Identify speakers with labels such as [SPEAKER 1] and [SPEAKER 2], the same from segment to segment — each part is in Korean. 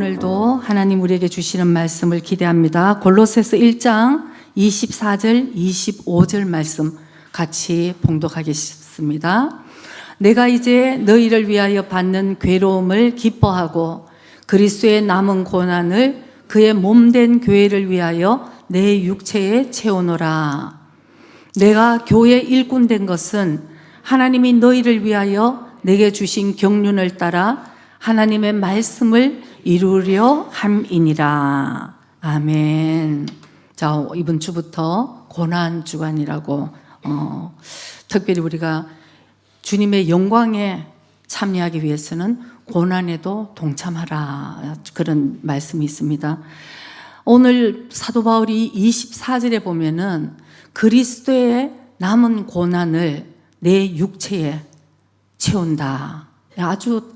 [SPEAKER 1] 오늘도 하나님 우리에게 주시는 말씀을 기대합니다. 골로새서 1장 24절 25절 말씀 같이 봉독하겠습니다. 내가 이제 너희를 위하여 받는 괴로움을 기뻐하고 그리스도의 남은 고난을 그의 몸된 교회를 위하여 내 육체에 채우노라. 내가 교회 일꾼 된 것은 하나님이 너희를 위하여 내게 주신 경륜을 따라 하나님의 말씀을 이루려 함이니라. 아멘. 자, 이번 주부터 고난 주간이라고 특별히 우리가 주님의 영광에 참여하기 위해서는 고난에도 동참하라, 그런 말씀이 있습니다. 오늘 사도 바울이 24절에 보면은 그리스도의 남은 고난을 내 육체에 채운다. 아주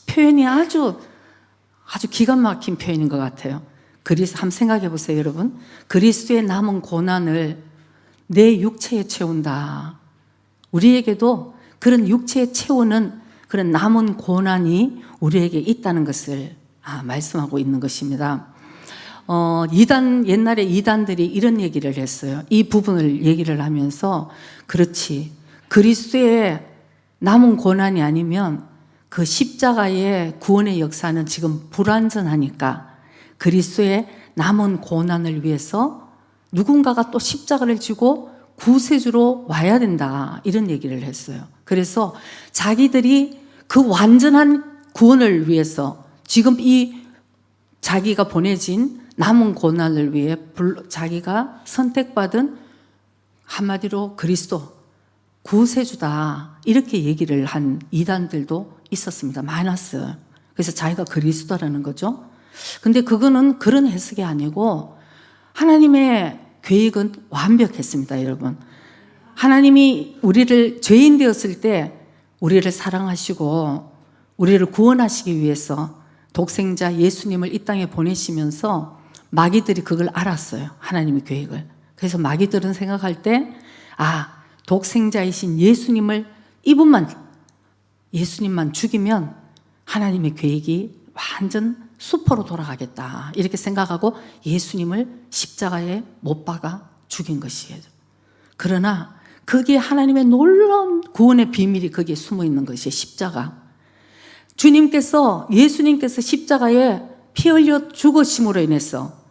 [SPEAKER 1] 표현이 아주 기가 막힌 표현인 것 같아요. 한번 생각해 보세요, 여러분. 그리스도의 남은 고난을 내 육체에 채운다. 우리에게도 그런 육체에 채우는 그런 남은 고난이 우리에게 있다는 것을 말씀하고 있는 것입니다. 옛날에 이단들이 이런 얘기를 했어요. 이 부분을 얘기를 하면서, 그렇지, 그리스도의 남은 고난이 아니면 그 십자가의 구원의 역사는 지금 불완전하니까 그리스도의 남은 고난을 위해서 누군가가 또 십자가를 지고 구세주로 와야 된다, 이런 얘기를 했어요. 그래서 자기들이 그 완전한 구원을 위해서 지금 이 자기가 보내진 남은 고난을 위해 자기가 선택받은, 한마디로 그리스도 구세주다, 이렇게 얘기를 한 이단들도 있었습니다. 많았어요. 그래서 자기가 그리스도라는 거죠. 근데 그거는 그런 해석이 아니고 하나님의 계획은 완벽했습니다, 여러분. 하나님이 우리를 죄인 되었을 때 우리를 사랑하시고 우리를 구원하시기 위해서 독생자 예수님을 이 땅에 보내시면서 마귀들이 그걸 알았어요, 하나님의 계획을. 그래서 마귀들은 생각할 때, 독생자이신 예수님만 죽이면 하나님의 계획이 완전 수포로 돌아가겠다, 이렇게 생각하고 예수님을 십자가에 못 박아 죽인 것이에요. 그러나 그게 하나님의 놀라운 구원의 비밀이 거기에 숨어 있는 것이에요. 십자가. 예수님께서 십자가에 피 흘려 죽으심으로 인해서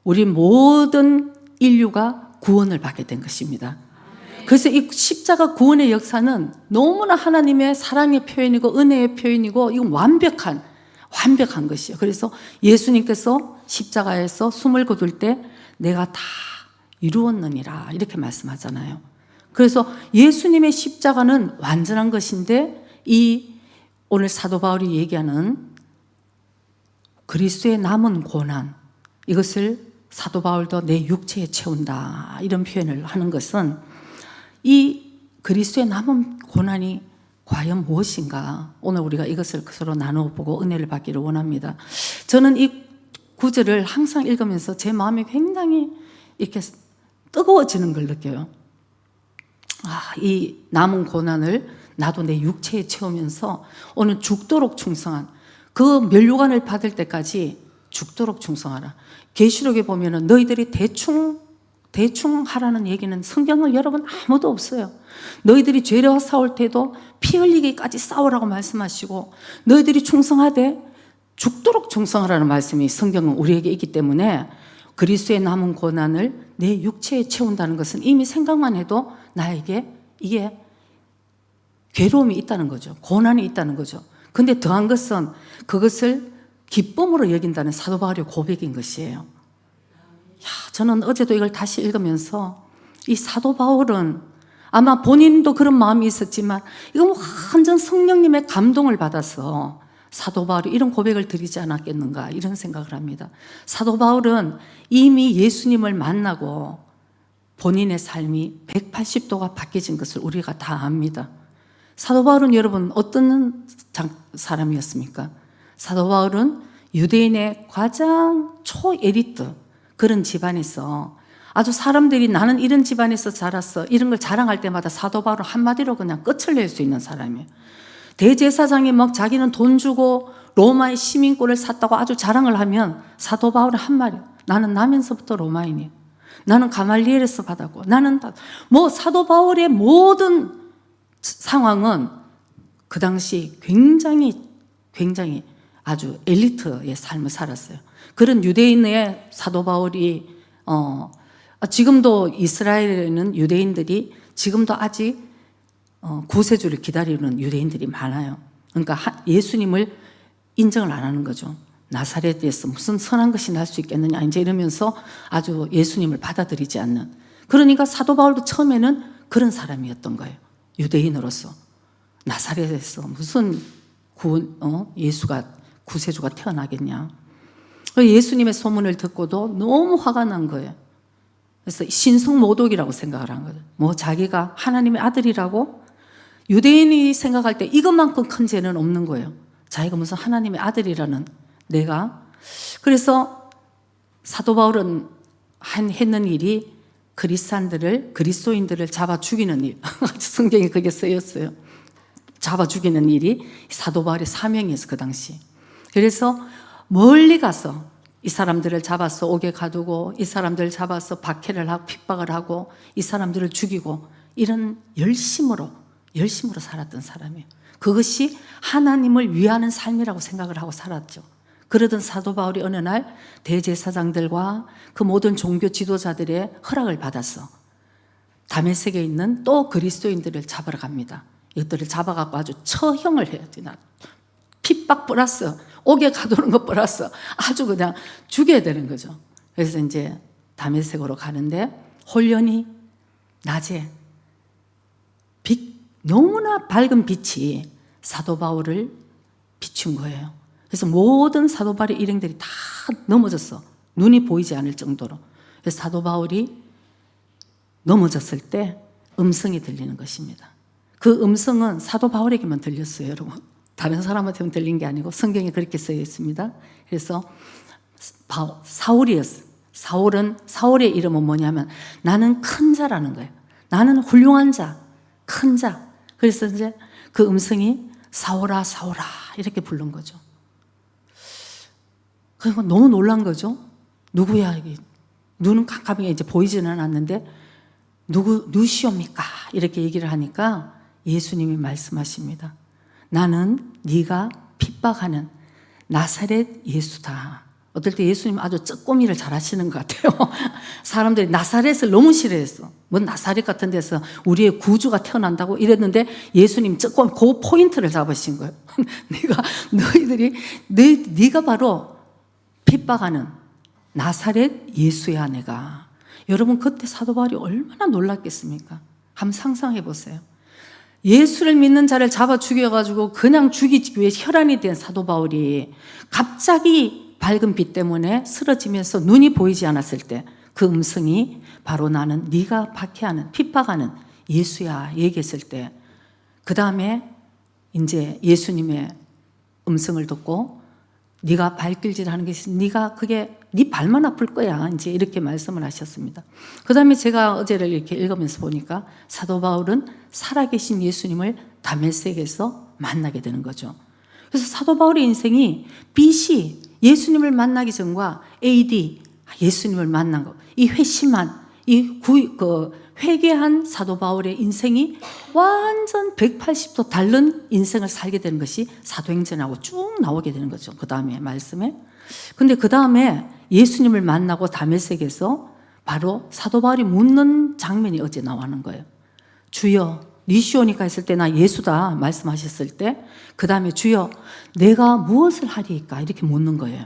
[SPEAKER 1] 우리 모든 인류가 구원을 받게 된 것입니다. 그래서 이 십자가 구원의 역사는 너무나 하나님의 사랑의 표현이고 은혜의 표현이고, 이건 완벽한 것이에요. 그래서 예수님께서 십자가에서 숨을 거둘 때 내가 다 이루었느니라, 이렇게 말씀하잖아요. 그래서 예수님의 십자가는 완전한 것인데, 오늘 사도 바울이 얘기하는 그리스도의 남은 고난, 이것을 사도 바울도 내 육체에 채운다, 이런 표현을 하는 것은 이 그리스도의 남은 고난이 과연 무엇인가, 오늘 우리가 이것을 서로 나눠보고 은혜를 받기를 원합니다. 저는 이 구절을 항상 읽으면서 제 마음이 굉장히 이렇게 뜨거워지는 걸 느껴요. 이 남은 고난을 나도 내 육체에 채우면서 오늘 죽도록 충성한, 그 면류관을 받을 때까지 죽도록 충성하라. 계시록에 보면은 너희들이 대충 하라는 얘기는 성경을 여러분 아무도 없어요. 너희들이 죄와 싸울 때도 피 흘리기까지 싸우라고 말씀하시고, 너희들이 충성하되 죽도록 충성하라는 말씀이 성경은 우리에게 있기 때문에 그리스도의 남은 고난을 내 육체에 채운다는 것은 이미 생각만 해도 나에게 이게 괴로움이 있다는 거죠. 고난이 있다는 거죠. 근데 더한 것은 그것을 기쁨으로 여긴다는 사도 바울의 고백인 것이에요. 저는 어제도 이걸 다시 읽으면서 이 사도 바울은 아마 본인도 그런 마음이 있었지만 이건 완전 성령님의 감동을 받아서 사도 바울이 이런 고백을 드리지 않았겠는가, 이런 생각을 합니다. 사도 바울은 이미 예수님을 만나고 본인의 삶이 180도가 바뀌어진 것을 우리가 다 압니다. 사도 바울은 여러분 어떤 사람이었습니까? 사도 바울은 유대인의 가장 초엘리트, 그런 집안에서 아주 사람들이 나는 이런 집안에서 자랐어, 이런 걸 자랑할 때마다 사도 바울은 한마디로 그냥 끝을 낼 수 있는 사람이에요. 대제사장이 막 자기는 돈 주고 로마의 시민권을 샀다고 아주 자랑을 하면 사도 바울은 한 말이 나는 나면서부터 로마인이에요. 나는 가말리엘에서 받았고 나는 뭐 사도 바울의 모든 상황은 그 당시 굉장히 아주 엘리트의 삶을 살았어요. 그런 유대인의 사도 바울이 지금도 이스라엘에는 유대인들이 지금도 아직 구세주를 기다리는 유대인들이 많아요. 그러니까 예수님을 인정을 안 하는 거죠. 나사렛에서 무슨 선한 것이 날 수 있겠느냐 이제 이러면서 아주 예수님을 받아들이지 않는. 그러니까 사도 바울도 처음에는 그런 사람이었던 거예요. 유대인으로서 나사렛에서 무슨 예수가 구세주가 태어나겠냐. 예수님의 소문을 듣고도 너무 화가 난 거예요. 그래서 신성모독이라고 생각을 한 거죠. 뭐 자기가 하나님의 아들이라고 유대인이 생각할 때 이것만큼 큰 죄는 없는 거예요. 자기가 무슨 하나님의 아들이라는 내가. 그래서 사도 바울은 했는 일이 그리스도인들을 잡아 죽이는 일. 성경에 그게 쓰였어요. 잡아 죽이는 일이 사도 바울의 사명이었어 그 당시. 그래서 멀리 가서 이 사람들을 잡아서 옥에 가두고 이 사람들을 잡아서 박해를 하고 핍박을 하고 이 사람들을 죽이고 이런 열심으로 살았던 사람이에요. 그것이 하나님을 위하는 삶이라고 생각을 하고 살았죠. 그러던 사도 바울이 어느 날 대제사장들과 그 모든 종교 지도자들의 허락을 받았어. 다메섹에 있는 또 그리스도인들을 잡으러 갑니다. 이것들을 잡아갖고 아주 처형을 해야 되나. 핍박 플러스 옥에 가두는 것 플러스 아주 그냥 죽여야 되는 거죠. 그래서 이제 다메섹으로 가는데 홀연히 낮에 너무나 밝은 빛이 사도 바울을 비춘 거예요. 그래서 모든 사도 바울의 일행들이 다 넘어졌어. 눈이 보이지 않을 정도로. 그래서 사도 바울이 넘어졌을 때 음성이 들리는 것입니다. 그 음성은 사도 바울에게만 들렸어요, 여러분. 다른 사람한테는 들린 게 아니고 성경에 그렇게 쓰여 있습니다. 그래서 사울이었어요. 사울의 이름은 뭐냐면 나는 큰 자라는 거예요. 나는 훌륭한 자, 큰 자. 그래서 이제 그 음성이 사울아 사울아 이렇게 부른 거죠. 그리고 너무 놀란 거죠. 누구야 이게? 눈은 깜깜하게 이제 보이지는 않는데 누시옵니까? 이렇게 얘기를 하니까 예수님이 말씀하십니다. 나는 네가 핍박하는 나사렛 예수다. 어떨 때 예수님 아주 쩍꼬미를 잘 하시는 것 같아요. 사람들이 나사렛을 너무 싫어했어. 뭐 나사렛 같은 데서 우리의 구주가 태어난다고 이랬는데 예수님 쩍꼬미 그 포인트를 잡으신 거예요. 네가 바로 핍박하는 나사렛 예수야 내가. 여러분 그때 사도 바울이 얼마나 놀랐겠습니까? 한번 상상해 보세요. 예수를 믿는 자를 잡아 죽여가지고 그냥 죽이기 위해 혈안이 된 사도 바울이 갑자기 밝은 빛 때문에 쓰러지면서 눈이 보이지 않았을 때 그 음성이 바로 나는 네가 박해하는 핍박하는 예수야 얘기했을 때 그 다음에 이제 예수님의 음성을 듣고 네가 발길질하는 것이 네가 그게 네 발만 아플 거야 이제 이렇게 말씀을 하셨습니다. 그 다음에 제가 어제를 이렇게 읽으면서 보니까 사도 바울은 살아계신 예수님을 다메섹에서 만나게 되는 거죠. 그래서 사도 바울의 인생이 BC 예수님을 만나기 전과 AD 예수님을 만난 것, 이 회심한 회개한 사도 바울의 인생이 완전 180도 다른 인생을 살게 되는 것이 사도행전하고 쭉 나오게 되는 거죠. 그 다음에 말씀에. 근데 그 다음에 예수님을 만나고 다메섹에서 바로 사도 바울이 묻는 장면이 어제 나오는 거예요. 주여 니시오니까 했을 때 나 예수다 말씀하셨을 때 그 다음에 주여 내가 무엇을 하리이까 이렇게 묻는 거예요.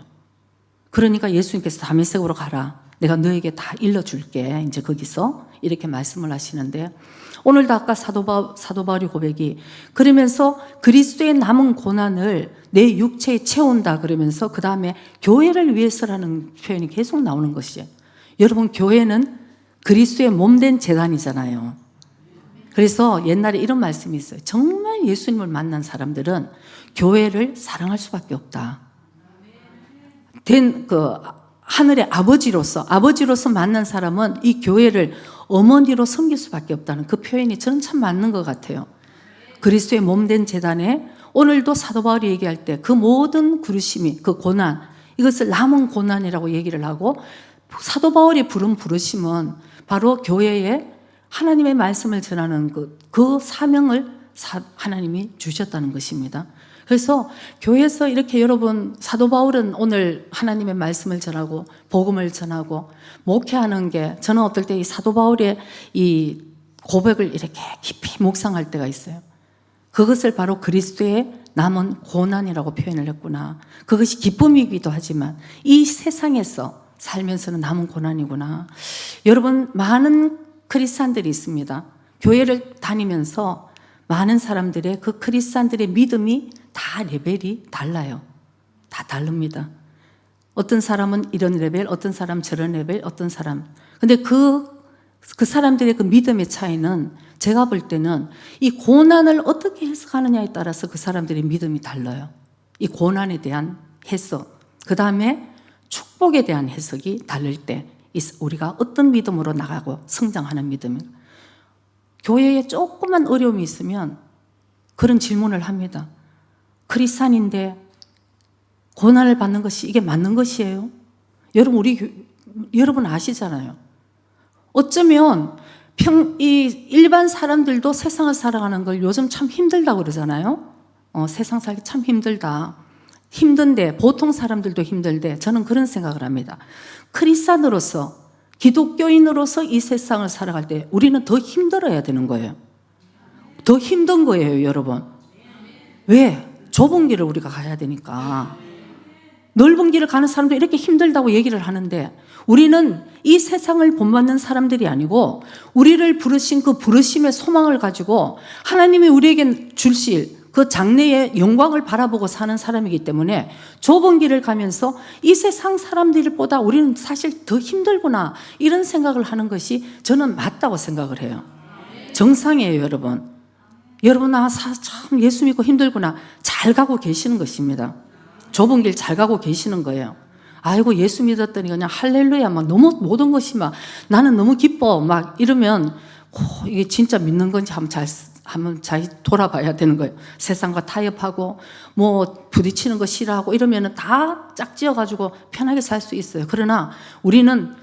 [SPEAKER 1] 그러니까 예수님께서 다메섹으로 가라. 내가 너에게 다 일러줄게. 이제 거기서 이렇게 말씀을 하시는데 오늘도 아까 사도 바울의 고백이 그러면서 그리스도의 남은 고난을 내 육체에 채운다 그러면서 그 다음에 교회를 위해서라는 표현이 계속 나오는 것이에요. 여러분 교회는 그리스도의 몸된 재단이잖아요. 그래서 옛날에 이런 말씀이 있어요. 정말 예수님을 만난 사람들은 교회를 사랑할 수밖에 없다. 하늘의 아버지로서 만난 사람은 이 교회를 어머니로 섬길 수밖에 없다는 그 표현이 저는 참 맞는 것 같아요. 그리스도의 몸된 재단에 오늘도 사도 바울이 얘기할 때 그 모든 부르심이, 그 고난, 이것을 남은 고난이라고 얘기를 하고, 사도 바울이 부른 부르심은 바로 교회에 하나님의 말씀을 전하는 그 사명을 하나님이 주셨다는 것입니다. 그래서 교회에서 이렇게 여러분, 사도 바울은 오늘 하나님의 말씀을 전하고 복음을 전하고 목회하는 게, 저는 어떨 때 이 사도 바울의 이 고백을 이렇게 깊이 묵상할 때가 있어요. 그것을 바로 그리스도의 남은 고난이라고 표현을 했구나. 그것이 기쁨이기도 하지만 이 세상에서 살면서는 남은 고난이구나. 여러분, 많은 크리스찬들이 있습니다. 교회를 다니면서 많은 사람들의 그 크리스찬들의 믿음이 다 레벨이 달라요. 다 다릅니다. 어떤 사람은 이런 레벨, 어떤 사람 저런 레벨, 어떤 사람. 근데 그 사람들의 그 믿음의 차이는 제가 볼 때는 이 고난을 어떻게 해석하느냐에 따라서 그 사람들의 믿음이 달라요. 이 고난에 대한 해석, 그 다음에 축복에 대한 해석이 다를 때 우리가 어떤 믿음으로 나가고 성장하는 믿음입니다. 교회에 조그만 어려움이 있으면 그런 질문을 합니다. 크리스찬인데 고난을 받는 것이 이게 맞는 것이에요? 여러분 아시잖아요. 어쩌면 이 일반 사람들도 세상을 살아가는 걸 요즘 참 힘들다고 그러잖아요. 세상 살기 참 힘들다. 힘든데, 보통 사람들도 힘들데, 저는 그런 생각을 합니다. 크리스찬으로서, 기독교인으로서 이 세상을 살아갈 때 우리는 더 힘들어야 되는 거예요. 더 힘든 거예요, 여러분. 왜? 좁은 길을 우리가 가야 되니까. 넓은 길을 가는 사람도 이렇게 힘들다고 얘기를 하는데, 우리는 이 세상을 본받는 사람들이 아니고 우리를 부르신 그 부르심의 소망을 가지고 하나님이 우리에게 주실 그 장래의 영광을 바라보고 사는 사람이기 때문에 좁은 길을 가면서 이 세상 사람들보다 우리는 사실 더 힘들구나, 이런 생각을 하는 것이 저는 맞다고 생각을 해요. 정상이에요, 여러분. 여러분, 참 예수 믿고 힘들구나, 잘 가고 계시는 것입니다. 좁은 길 잘 가고 계시는 거예요. 아이고, 예수 믿었더니 그냥 할렐루야, 막 너무 모든 것이 막 나는 너무 기뻐, 막 이러면 이게 진짜 믿는 건지 한번 잘 돌아봐야 되는 거예요. 세상과 타협하고 뭐 부딪히는 거 싫어하고 이러면은 다 짝지어가지고 편하게 살 수 있어요. 그러나 우리는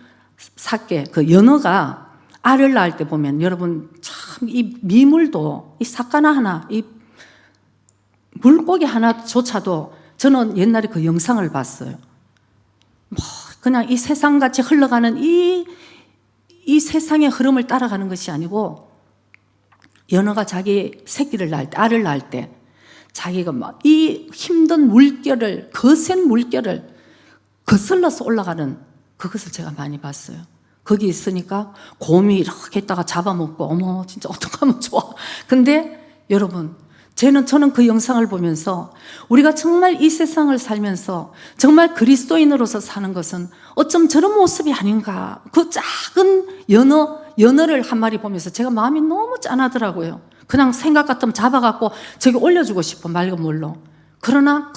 [SPEAKER 1] 그 연어가 알을 낳을 때 보면, 여러분, 참 이 미물도, 이 사과나 하나, 이 물고기 하나조차도 저는 옛날에 그 영상을 봤어요. 뭐 그냥 이 세상같이 흘러가는 이 세상의 흐름을 따라가는 것이 아니고, 연어가 자기 새끼를 낳을 때, 알을 낳을 때 자기가 막 이 힘든 물결을, 거센 물결을 거슬러서 올라가는 그것을 제가 많이 봤어요. 거기 있으니까 곰이 이렇게 있다가 잡아먹고, 어머 진짜 어떡하면 좋아. 근데 여러분, 저는 그 영상을 보면서 우리가 정말 이 세상을 살면서 정말 그리스도인으로서 사는 것은 어쩜 저런 모습이 아닌가. 그 작은 연어를 한 마리 보면서 제가 마음이 너무 짠하더라고요. 그냥 생각 같으면 잡아갖고 저기 올려주고 싶어, 맑은 물로. 그러나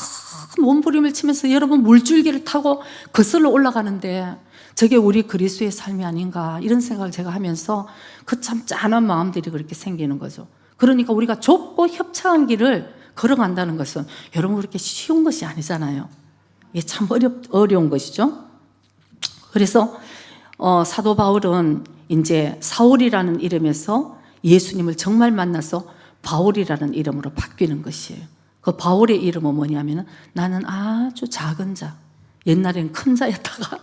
[SPEAKER 1] 큰 몸부림을 치면서 여러분 물줄기를 타고 거슬러 올라가는데 저게 우리 그리스도의 삶이 아닌가, 이런 생각을 제가 하면서 그 참 짠한 마음들이 그렇게 생기는 거죠. 그러니까 우리가 좁고 협착한 길을 걸어간다는 것은 여러분 그렇게 쉬운 것이 아니잖아요. 이게 참 어려운 것이죠. 그래서 사도 바울은 이제 사울이라는 이름에서 예수님을 정말 만나서 바울이라는 이름으로 바뀌는 것이에요. 그 바울의 이름은 뭐냐면, 나는 아주 작은 자, 옛날에는 큰 자였다가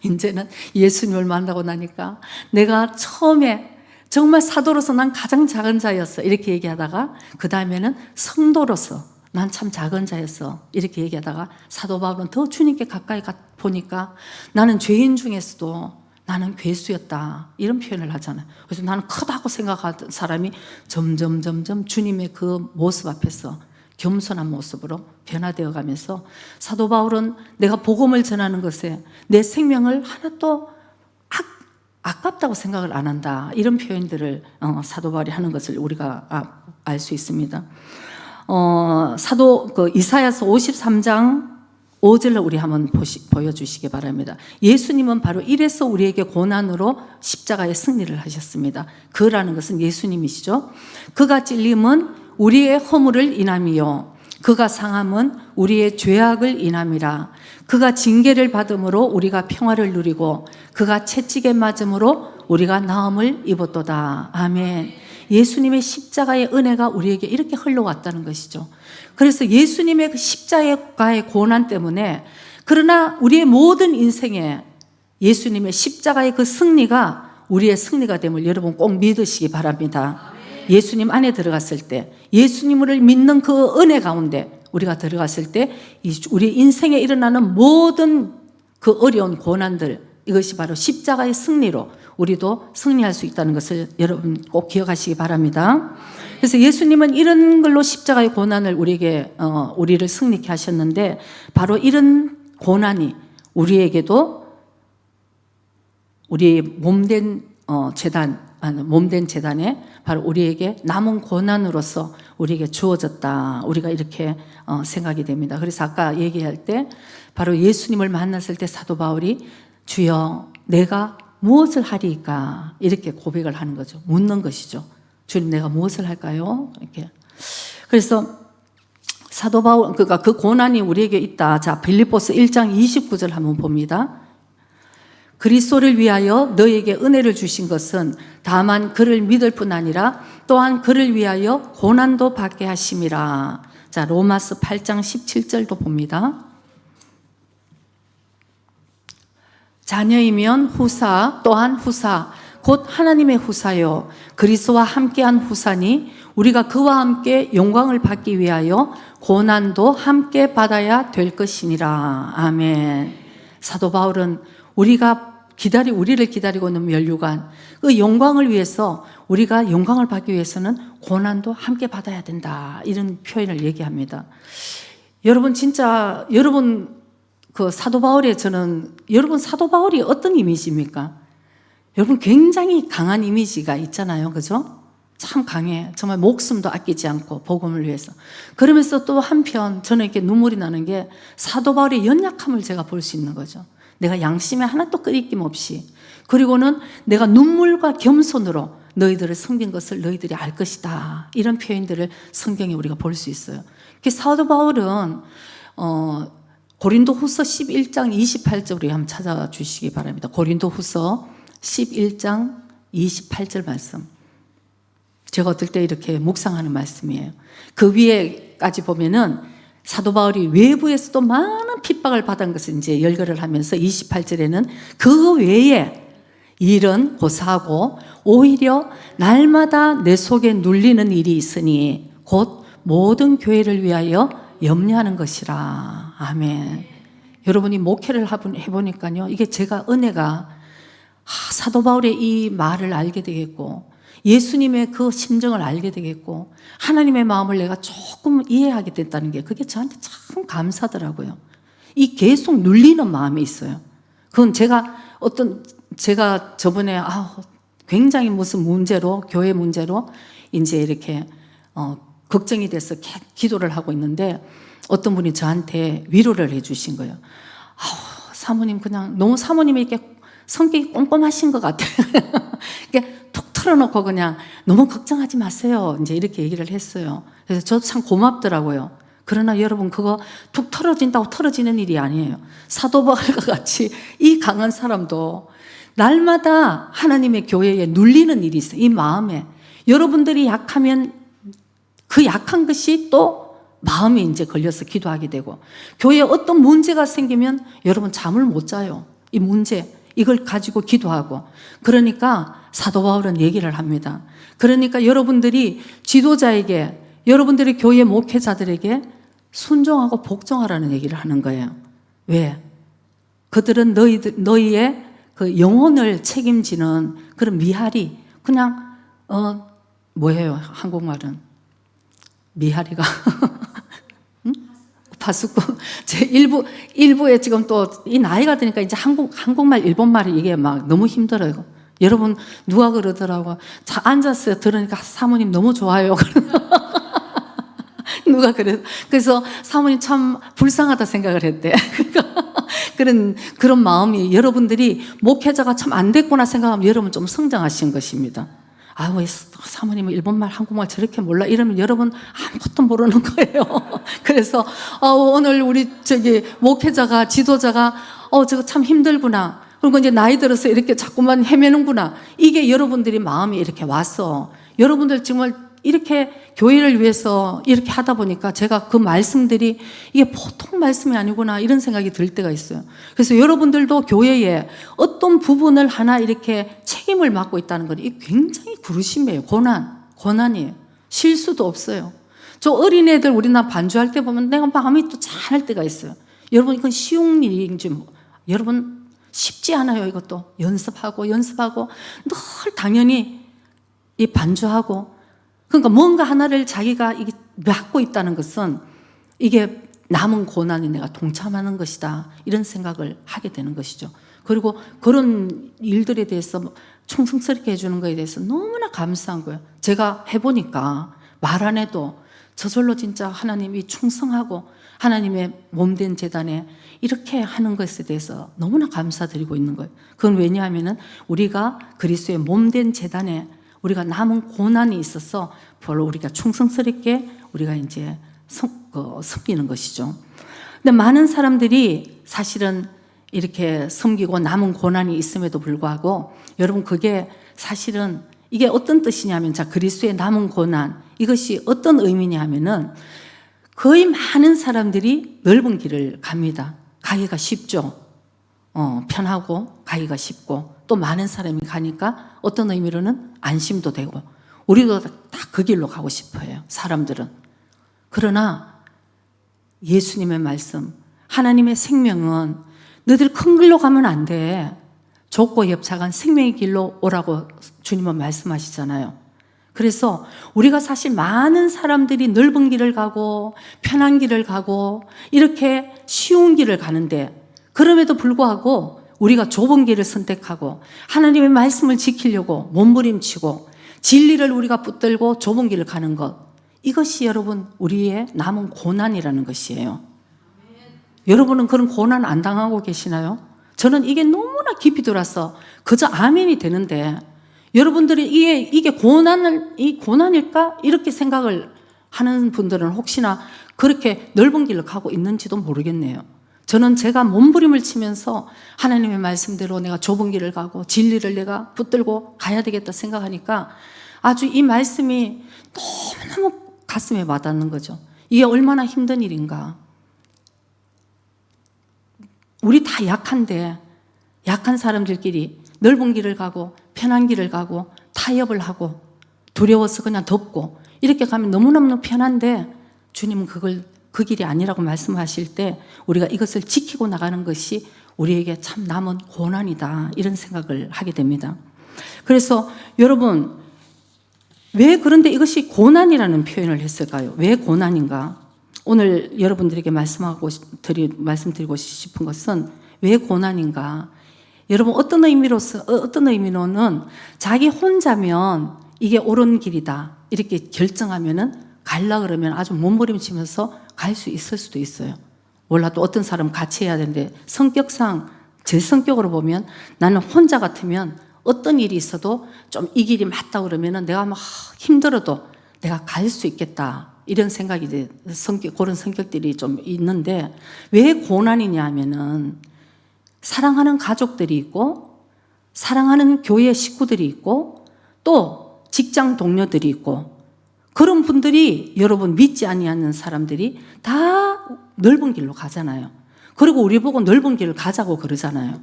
[SPEAKER 1] 이제는 예수님을 만나고 나니까 내가 처음에 정말 사도로서 난 가장 작은 자였어, 이렇게 얘기하다가 그 다음에는 성도로서 난 참 작은 자였어, 이렇게 얘기하다가 사도 바울은 더 주님께 가까이 보니까 나는 죄인 중에서도 나는 괴수였다, 이런 표현을 하잖아요. 그래서 나는 크다고 생각하던 사람이 점점 주님의 그 모습 앞에서 겸손한 모습으로 변화되어 가면서 사도 바울은 내가 복음을 전하는 것에 내 생명을 하나도 아깝다고 생각을 안 한다, 이런 표현들을 사도 바울이 하는 것을 우리가 알 수 있습니다. 이사야서 53장 5절을 우리 한번 보여주시기 바랍니다. 예수님은 바로 이래서 우리에게 고난으로 십자가의 승리를 하셨습니다. 그라는 것은 예수님이시죠. 그가 찔림은 우리의 허물을 인함이요, 그가 상함은 우리의 죄악을 인함이라. 그가 징계를 받음으로 우리가 평화를 누리고 그가 채찍에 맞음으로 우리가 나음을 입었도다. 아멘. 예수님의 십자가의 은혜가 우리에게 이렇게 흘러왔다는 것이죠. 그래서 예수님의 그 십자가의 고난 때문에, 그러나 우리의 모든 인생에 예수님의 십자가의 그 승리가 우리의 승리가 됨을 여러분 꼭 믿으시기 바랍니다. 예수님 안에 들어갔을 때, 예수님을 믿는 그 은혜 가운데 우리가 들어갔을 때 우리 인생에 일어나는 모든 그 어려운 고난들, 이것이 바로 십자가의 승리로 우리도 승리할 수 있다는 것을 여러분 꼭 기억하시기 바랍니다. 그래서 예수님은 이런 걸로 십자가의 고난을 우리를 승리케 하셨는데, 바로 이런 고난이 우리에게도 우리의 몸된 재단에 바로 우리에게 남은 고난으로서 우리에게 주어졌다. 우리가 이렇게 생각이 됩니다. 그래서 아까 얘기할 때 바로 예수님을 만났을 때 사도 바울이 주여 내가 무엇을 하리까 이렇게 고백을 하는 거죠. 묻는 것이죠. 주님 내가 무엇을 할까요? 이렇게. 그래서 사도 바울, 그러니까 그 고난이 우리에게 있다. 자, 빌립보서 1장 29절 한번 봅니다. 그리스도를 위하여 너에게 은혜를 주신 것은 다만 그를 믿을 뿐 아니라 또한 그를 위하여 고난도 받게 하심이라. 자, 로마서 8장 17절도 봅니다. 자녀이면 후사 또한 후사 곧 하나님의 후사요 그리스도와 함께한 후사니 우리가 그와 함께 영광을 받기 위하여 고난도 함께 받아야 될 것이니라. 아멘. 사도 바울은 우리를 기다리고 있는 면류관, 그 영광을 위해서, 우리가 영광을 받기 위해서는 고난도 함께 받아야 된다. 이런 표현을 얘기합니다. 여러분 진짜 그 사도 바울의 여러분 사도 바울이 어떤 이미지입니까? 여러분 굉장히 강한 이미지가 있잖아요. 그죠? 참 강해. 정말 목숨도 아끼지 않고 복음을 위해서. 그러면서 또 한편 저는 이렇게 눈물이 나는 게 사도 바울의 연약함을 제가 볼 수 있는 거죠. 내가 양심에 하나도 끄리낌 없이, 그리고는 내가 눈물과 겸손으로 너희들을 섬긴 것을 너희들이 알 것이다. 이런 표현들을 성경에 우리가 볼 수 있어요. 사도 바울은 고린도후서 11장 28절 우리 한번 찾아주시기 바랍니다. 고린도후서 11장 28절 말씀. 제가 어떨 때 이렇게 묵상하는 말씀이에요. 그 위에까지 보면은 사도 바울이 외부에서도 많은 핍박을 받은 것을 이제 열거를 하면서 28절에는 그 외에 일은 고사하고 오히려 날마다 내 속에 눌리는 일이 있으니 곧 모든 교회를 위하여 염려하는 것이라. 아멘. 여러분이 목회를 해보니까요, 이게 제가 은혜가 사도 바울의 이 말을 알게 되겠고 예수님의 그 심정을 알게 되겠고 하나님의 마음을 내가 조금 이해하게 됐다는 게 그게 저한테 참 감사하더라고요. 이 계속 눌리는 마음이 있어요. 그건 제가 저번에 굉장히 무슨 문제로, 교회 문제로 이제 이렇게 걱정이 돼서 기도를 하고 있는데 어떤 분이 저한테 위로를 해주신 거예요. 사모님 그냥 너무 사모님이 이렇게 성격이 꼼꼼하신 것 같아요. 이렇게 툭 틀어놓고 그냥 너무 걱정하지 마세요. 이제 이렇게 얘기를 했어요. 그래서 저도 참 고맙더라고요. 그러나 여러분 그거 툭 털어진다고 털어지는 일이 아니에요. 사도 바울과 같이 이 강한 사람도 날마다 하나님의 교회에 눌리는 일이 있어요. 이 마음에. 여러분들이 약하면 그 약한 것이 또 마음이 이제 걸려서 기도하게 되고, 교회에 어떤 문제가 생기면 여러분 잠을 못 자요. 이 문제, 이걸 가지고 기도하고. 그러니까 사도 바울은 얘기를 합니다. 그러니까 여러분들이 지도자에게, 여러분들이 교회 목회자들에게 순종하고 복종하라는 얘기를 하는 거예요. 왜? 그들은 너희의 그 영혼을 책임지는 그런 미하리, 그냥 뭐예요? 한국말은 미하리가 응? 파수꾼. 제 일부에 지금 또 이 나이가 드니까 이제 한국말, 일본말이 이게 막 너무 힘들어요. 여러분 누가 그러더라고. 앉았어요. 들으니까 사모님 너무 좋아요. 누가 그래서 사모님 참 불쌍하다 생각을 했대. 그런 마음이, 여러분들이 목회자가 참 안 됐구나 생각하면 여러분 좀 성장하신 것입니다. 아, 왜 사모님은 일본말, 한국말 저렇게 몰라? 이러면 여러분 아무것도 모르는 거예요. 그래서 오늘 우리 목회자가, 지도자가 저거 참 힘들구나. 그리고 이제 나이 들어서 이렇게 자꾸만 헤매는구나. 이게 여러분들이 마음이 이렇게 와서 여러분들 정말 이렇게 교회를 위해서 이렇게 하다 보니까 제가 그 말씀들이 이게 보통 말씀이 아니구나 이런 생각이 들 때가 있어요. 그래서 여러분들도 교회에 어떤 부분을 하나 이렇게 책임을 맡고 있다는 건 이게 굉장히 부르심이에요. 고난이에요. 실수도 없어요. 저 어린애들 우리나라 반주할 때 보면 내가 마음이 또 잘할 때가 있어요. 여러분 이건 쉬운 일인지 여러분 쉽지 않아요. 이것도 연습하고 늘 당연히 이 반주하고 그러니까 뭔가 하나를 자기가 이게 맡고 있다는 것은 이게 남은 고난에 내가 동참하는 것이다 이런 생각을 하게 되는 것이죠. 그리고 그런 일들에 대해서 충성스럽게 해주는 것에 대해서 너무나 감사한 거예요. 제가 해보니까 말 안 해도 저절로 진짜 하나님이 충성하고 하나님의 몸된 제단에 이렇게 하는 것에 대해서 너무나 감사드리고 있는 거예요. 그건 왜냐하면 우리가 그리스도의 몸된 제단에 우리가 남은 고난이 있어서 별로 우리가 충성스럽게 우리가 이제 섬기는 것이죠. 근데 많은 사람들이 사실은 이렇게 섬기고 남은 고난이 있음에도 불구하고 여러분 그게 사실은 이게 어떤 뜻이냐면 자 그리스도의 남은 고난 이것이 어떤 의미냐 하면은 거의 많은 사람들이 넓은 길을 갑니다. 가기가 쉽죠. 편하고 가기가 쉽고 또 많은 사람이 가니까 어떤 의미로는 안심도 되고 우리도 다 그 길로 가고 싶어요. 사람들은. 그러나 예수님의 말씀 하나님의 생명은 너희들 큰 길로 가면 안 돼. 좁고 협착한 생명의 길로 오라고 주님은 말씀하시잖아요. 그래서 우리가 사실 많은 사람들이 넓은 길을 가고 편한 길을 가고 이렇게 쉬운 길을 가는데 그럼에도 불구하고 우리가 좁은 길을 선택하고 하나님의 말씀을 지키려고 몸부림치고 진리를 우리가 붙들고 좁은 길을 가는 것 이것이 여러분 우리의 남은 고난이라는 것이에요. 여러분은 그런 고난 안 당하고 계시나요? 저는 이게 너무나 깊이 들어서 그저 아멘이 되는데 여러분들이 이게 고난일까? 이렇게 생각을 하는 분들은 혹시나 그렇게 넓은 길을 가고 있는지도 모르겠네요. 저는 제가 몸부림을 치면서 하나님의 말씀대로 내가 좁은 길을 가고 진리를 내가 붙들고 가야 되겠다 생각하니까 아주 이 말씀이 너무너무 가슴에 와닿는 거죠. 이게 얼마나 힘든 일인가. 우리 다 약한데 약한 사람들끼리 넓은 길을 가고 편한 길을 가고 타협을 하고 두려워서 그냥 덮고 이렇게 가면 너무너무 편한데 주님은 그 길이 아니라고 말씀하실 때 우리가 이것을 지키고 나가는 것이 우리에게 참 남은 고난이다 이런 생각을 하게 됩니다. 그래서 여러분 왜 그런데 이것이 고난이라는 표현을 했을까요? 왜 고난인가? 오늘 여러분들에게 말씀드리고 싶은 것은 왜 고난인가? 여러분 어떤 의미로는 자기 혼자면 이게 옳은 길이다 이렇게 결정하면은 갈라 그러면 아주 몸부림치면서 갈 수 있을 수도 있어요. 몰라도 어떤 사람 같이 해야 되는데 성격상 제 성격으로 보면 나는 혼자 같으면 어떤 일이 있어도 좀 이 길이 맞다 그러면은 내가 막 힘들어도 내가 갈 수 있겠다 이런 생각이 그런 성격들이 좀 있는데 왜 고난이냐 하면은 사랑하는 가족들이 있고 사랑하는 교회 식구들이 있고 또 직장 동료들이 있고 그런 분들이 여러분 믿지 아니하는 사람들이 다 넓은 길로 가잖아요. 그리고 우리 보고 넓은 길을 가자고 그러잖아요.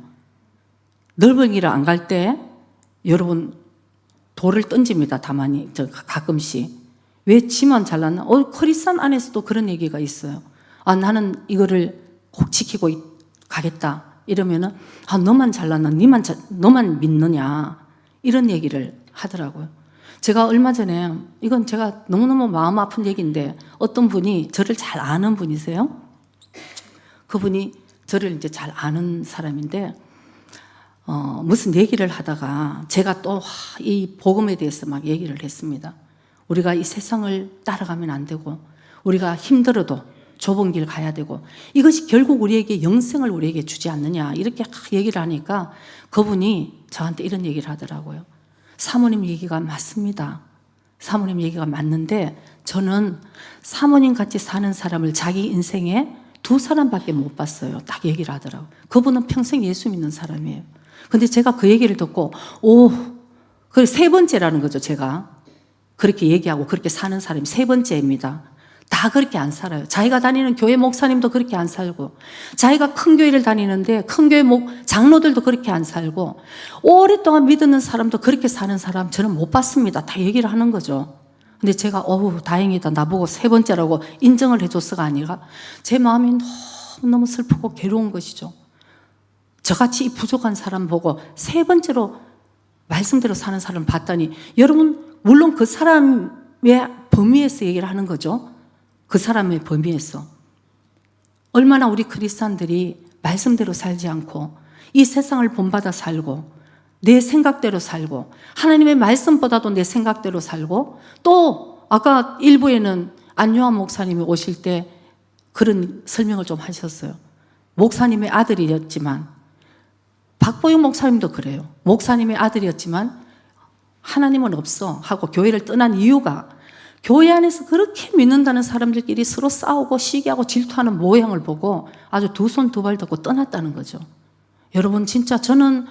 [SPEAKER 1] 넓은 길을 안 갈 때 여러분 돌을 던집니다. 다만이 가끔씩. 왜 지만 잘났나? 크리스찬 안에서도 그런 얘기가 있어요. 아 나는 이거를 꼭 지키고 가겠다. 이러면은 너만 잘났나? 너만 믿느냐? 이런 얘기를 하더라고요. 제가 얼마 전에 이건 제가 너무너무 마음 아픈 얘기인데 어떤 분이 저를 잘 아는 분이세요. 그분이 저를 이제 잘 아는 사람인데 무슨 얘기를 하다가 제가 또 이 복음에 대해서 막 얘기를 했습니다. 우리가 이 세상을 따라가면 안 되고 우리가 힘들어도 좁은 길 가야 되고 이것이 결국 우리에게 영생을 우리에게 주지 않느냐 이렇게 얘기를 하니까 그분이 저한테 이런 얘기를 하더라고요. 사모님 얘기가 맞습니다. 사모님 얘기가 맞는데 저는 사모님 같이 사는 사람을 자기 인생에 2사람밖에 못 봤어요. 딱 얘기를 하더라고요. 그분은 평생 예수 믿는 사람이에요. 근데 제가 그 얘기를 듣고 그래 3번째라는 거죠. 제가 그렇게 얘기하고 그렇게 사는 사람이 3번째입니다. 다 그렇게 안 살아요. 자기가 다니는 교회 목사님도 그렇게 안 살고, 자기가 큰 교회를 다니는데 큰 교회 장로들도 그렇게 안 살고, 오랫동안 믿는 사람도 그렇게 사는 사람 저는 못 봤습니다. 다 얘기를 하는 거죠. 근데 제가 다행이다, 나보고 3번째라고 인정을 해줬어가 아니라 제 마음이 너무 슬프고 괴로운 것이죠. 저같이 이 부족한 사람 보고 3번째로 말씀대로 사는 사람을 봤더니, 여러분 물론 그 사람의 범위에서 얘기를 하는 거죠. 그 사람의 범위에서 얼마나 우리 크리스찬들이 말씀대로 살지 않고 이 세상을 본받아 살고 내 생각대로 살고 하나님의 말씀보다도 내 생각대로 살고, 또 아까 일부에는 안요한 목사님이 오실 때 그런 설명을 좀 하셨어요. 목사님의 아들이었지만, 박보영 목사님도 그래요. 목사님의 아들이었지만 하나님은 없어 하고 교회를 떠난 이유가, 교회 안에서 그렇게 믿는다는 사람들끼리 서로 싸우고 시기하고 질투하는 모양을 보고 아주 2손 2발 덮고 떠났다는 거죠. 여러분 진짜 저는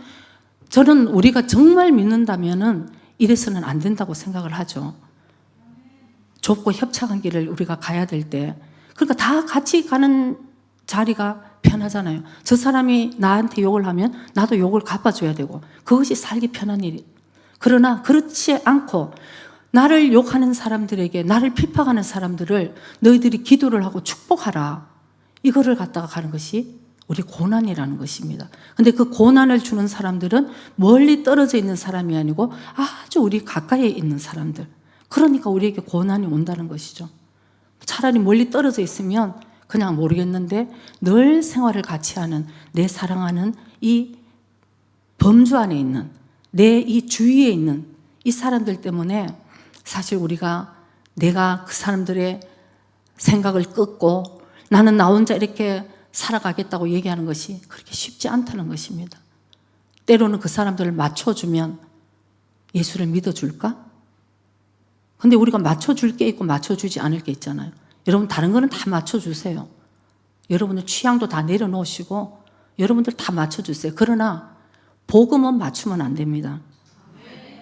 [SPEAKER 1] 우리가 정말 믿는다면은 이래서는 안 된다고 생각을 하죠. 좁고 협착한 길을 우리가 가야 될 때, 그러니까 다 같이 가는 자리가 편하잖아요. 저 사람이 나한테 욕을 하면 나도 욕을 갚아줘야 되고, 그것이 살기 편한 일이. 그러나 그렇지 않고 나를 욕하는 사람들에게, 나를 핍박하는 사람들을 너희들이 기도를 하고 축복하라, 이거를 갖다가 가는 것이 우리 고난이라는 것입니다. 근데 그 고난을 주는 사람들은 멀리 떨어져 있는 사람이 아니고 아주 우리 가까이에 있는 사람들. 그러니까 우리에게 고난이 온다는 것이죠. 차라리 멀리 떨어져 있으면 그냥 모르겠는데 늘 생활을 같이 하는, 내 사랑하는 이 범주 안에 있는, 내 이 주위에 있는 이 사람들 때문에 사실 내가 그 사람들의 생각을 끊고 나는 나 혼자 이렇게 살아가겠다고 얘기하는 것이 그렇게 쉽지 않다는 것입니다. 때로는 그 사람들을 맞춰주면 예수를 믿어줄까? 근데 우리가 맞춰줄 게 있고 맞춰주지 않을 게 있잖아요. 여러분 다른 거는 다 맞춰주세요. 여러분의 취향도 다 내려놓으시고 여러분들 다 맞춰주세요. 그러나 복음은 맞추면 안 됩니다.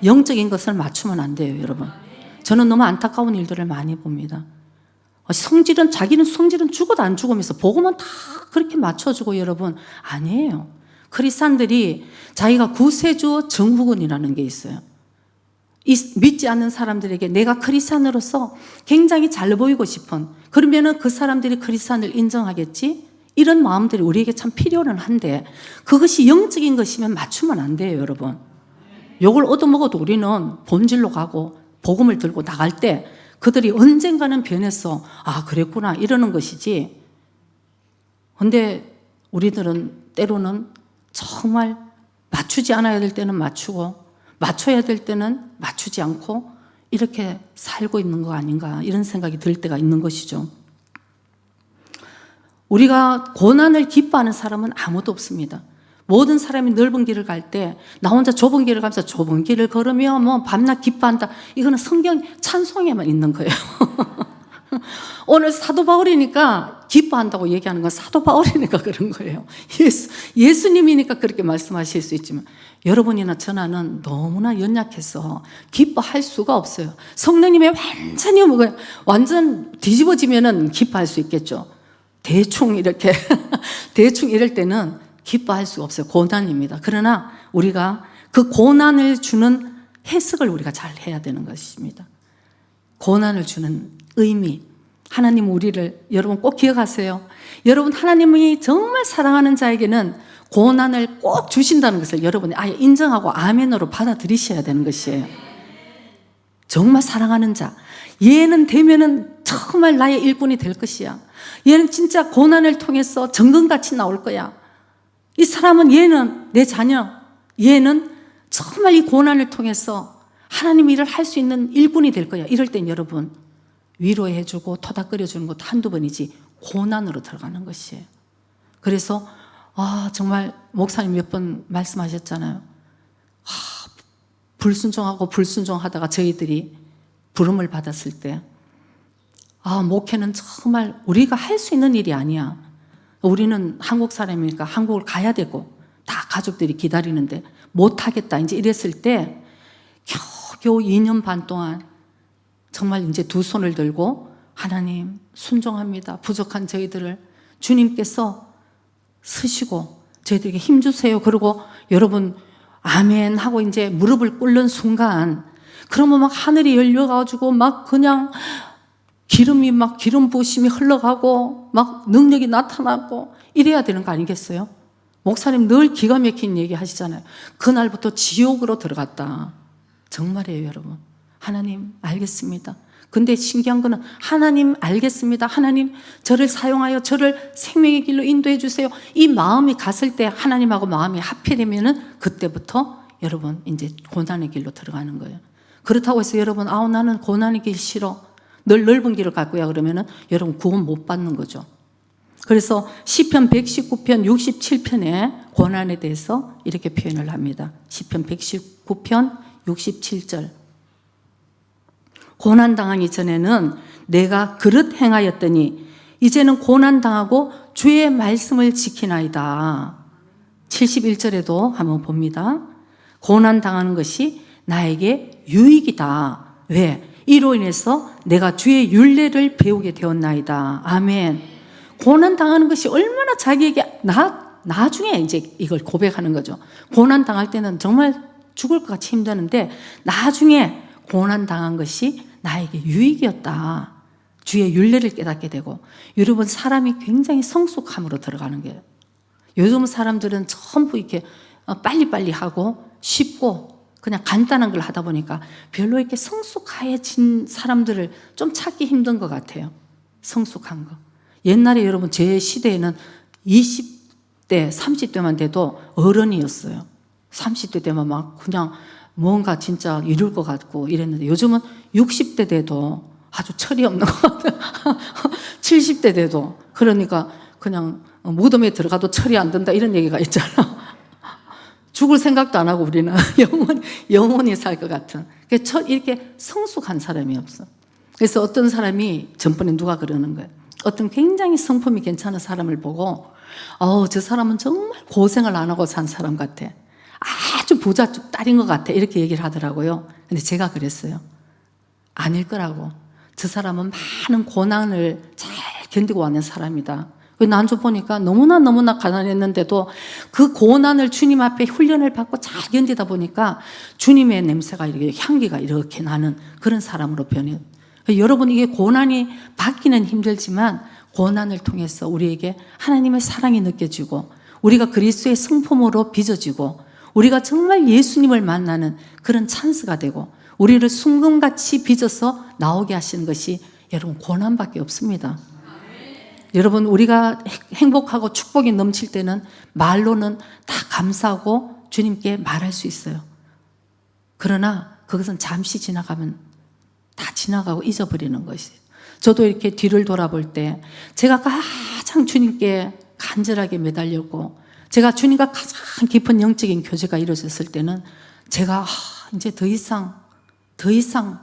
[SPEAKER 1] 영적인 것을 맞추면 안 돼요, 여러분. 저는 너무 안타까운 일들을 많이 봅니다. 자기는 성질은 죽어도 안 죽으면서 복음은 다 그렇게 맞춰주고, 여러분 아니에요. 크리스찬들이 자기가 구세주 정후군이라는 게 있어요. 믿지 않는 사람들에게 내가 크리스찬으로서 굉장히 잘 보이고 싶은, 그러면은 그 사람들이 크리스찬을 인정하겠지? 이런 마음들이 우리에게 참 필요는 한데, 그것이 영적인 것이면 맞추면 안 돼요, 여러분. 욕을 얻어먹어도 우리는 본질로 가고 복음을 들고 나갈 때 그들이 언젠가는 변해서 그랬구나 이러는 것이지. 근데 우리들은 때로는 정말 맞추지 않아야 될 때는 맞추고 맞춰야 될 때는 맞추지 않고 이렇게 살고 있는 거 아닌가, 이런 생각이 들 때가 있는 것이죠. 우리가 고난을 기뻐하는 사람은 아무도 없습니다. 모든 사람이 넓은 길을 갈 때 나 혼자 좁은 길을 가면서 좁은 길을 걸으며 밤낮 기뻐한다, 이거는 성경 찬송에만 있는 거예요. 오늘 사도 바울이니까 기뻐한다고 얘기하는 건 사도 바울이니까 그런 거예요. 예수님이니까 그렇게 말씀하실 수 있지만 여러분이나 저나는 너무나 연약해서 기뻐할 수가 없어요. 성령님의 완전 뒤집어지면은 기뻐할 수 있겠죠. 대충 이럴 때는 기뻐할 수가 없어요. 고난입니다. 그러나 우리가 그 고난을 주는 해석을 우리가 잘 해야 되는 것입니다. 고난을 주는 의미, 하나님 여러분 꼭 기억하세요. 여러분 하나님이 정말 사랑하는 자에게는 고난을 꼭 주신다는 것을 여러분이 아예 인정하고 아멘으로 받아들이셔야 되는 것이에요. 정말 사랑하는 자, 얘는 되면은 정말 나의 일꾼이 될 것이야. 얘는 진짜 고난을 통해서 정금같이 나올 거야. 이 사람은, 얘는 내 자녀, 얘는 정말 이 고난을 통해서 하나님 일을 할 수 있는 일꾼이 될 거야. 이럴 땐 여러분 위로해주고 토닥거려주는 것도 한두 번이지 고난으로 들어가는 것이에요. 그래서 정말 목사님 몇 번 말씀하셨잖아요. 불순종하고 불순종하다가 저희들이 부름을 받았을 때, 목회는 정말 우리가 할 수 있는 일이 아니야. 우리는 한국 사람이니까 한국을 가야 되고 다 가족들이 기다리는데 못하겠다 이제 이랬을 때 겨우 2년 반 동안 정말 이제 두 손을 들고 하나님 순종합니다. 부족한 저희들을 주님께서 쓰시고 저희들에게 힘 주세요. 그리고 여러분 아멘 하고 이제 무릎을 꿇는 순간 그러면 막 하늘이 열려가지고 막 그냥 기름이 막 기름 부으심이 흘러가고 막 능력이 나타나고 이래야 되는 거 아니겠어요? 목사님 늘 기가 막힌 얘기 하시잖아요. 그날부터 지옥으로 들어갔다. 정말이에요, 여러분. 하나님 알겠습니다. 근데 신기한 거는 하나님 알겠습니다. 하나님 저를 사용하여 저를 생명의 길로 인도해 주세요. 이 마음이 갔을 때 하나님하고 마음이 합해되면은 그때부터 여러분 이제 고난의 길로 들어가는 거예요. 그렇다고 해서 여러분 나는 고난의 길 싫어. 늘 넓은 길을 갈 거야 그러면은 여러분 구원 못 받는 거죠. 그래서 시편 119편 67편에 고난에 대해서 이렇게 표현을 합니다. 시편 119편 67절. 고난당하기 전에는 내가 그릇 행하였더니 이제는 고난당하고 주의 말씀을 지키나이다. 71절에도 한번 봅니다. 고난당하는 것이 나에게 유익이다. 왜? 이로 인해서 내가 주의 율례를 배우게 되었나이다. 아멘. 고난당하는 것이 얼마나 자기에게 나중에 이제 이걸 고백하는 거죠. 고난당할 때는 정말 죽을 것 같이 힘드는데 나중에 고난당한 것이 나에게 유익이었다. 주의 율례를 깨닫게 되고 여러분 사람이 굉장히 성숙함으로 들어가는 거예요. 요즘 사람들은 전부 이렇게 빨리빨리 하고 쉽고 그냥 간단한 걸 하다 보니까 별로 이렇게 성숙해진 사람들을 좀 찾기 힘든 것 같아요. 성숙한 거. 옛날에 여러분 제 시대에는 20대, 30대만 돼도 어른이었어요. 30대 되면 막 그냥 뭔가 진짜 이룰 것 같고 이랬는데 요즘은 60대 돼도 아주 철이 없는 것 같아요. 70대 돼도 그러니까 그냥 무덤에 들어가도 철이 안 든다 이런 얘기가 있잖아. 죽을 생각도 안 하고 우리는 영원히 살 것 같은. 이렇게 성숙한 사람이 없어. 그래서 어떤 사람이 전번에 누가 그러는 거예요. 어떤 굉장히 성품이 괜찮은 사람을 보고 저 사람은 정말 고생을 안 하고 산 사람 같아. 아주 부잣집 딸인 것 같아. 이렇게 얘기를 하더라고요. 근데 제가 그랬어요. 아닐 거라고. 저 사람은 많은 고난을 잘 견디고 왔는 사람이다. 난주 보니까 너무나 가난했는데도 그 고난을 주님 앞에 훈련을 받고 잘 견디다 보니까 주님의 냄새가 이렇게 향기가 이렇게 나는 그런 사람으로 변해요. 여러분 이게 고난이 받기는 힘들지만 고난을 통해서 우리에게 하나님의 사랑이 느껴지고 우리가 그리스도의 성품으로 빚어지고 우리가 정말 예수님을 만나는 그런 찬스가 되고 우리를 순금같이 빚어서 나오게 하시는 것이 여러분 고난밖에 없습니다. 여러분 우리가 행복하고 축복이 넘칠 때는 말로는 다 감사하고 주님께 말할 수 있어요. 그러나 그것은 잠시 지나가면 다 지나가고 잊어버리는 것이에요. 저도 이렇게 뒤를 돌아볼 때 제가 가장 주님께 간절하게 매달렸고 제가 주님과 가장 깊은 영적인 교제가 이루어졌을 때는 제가 이제 더 이상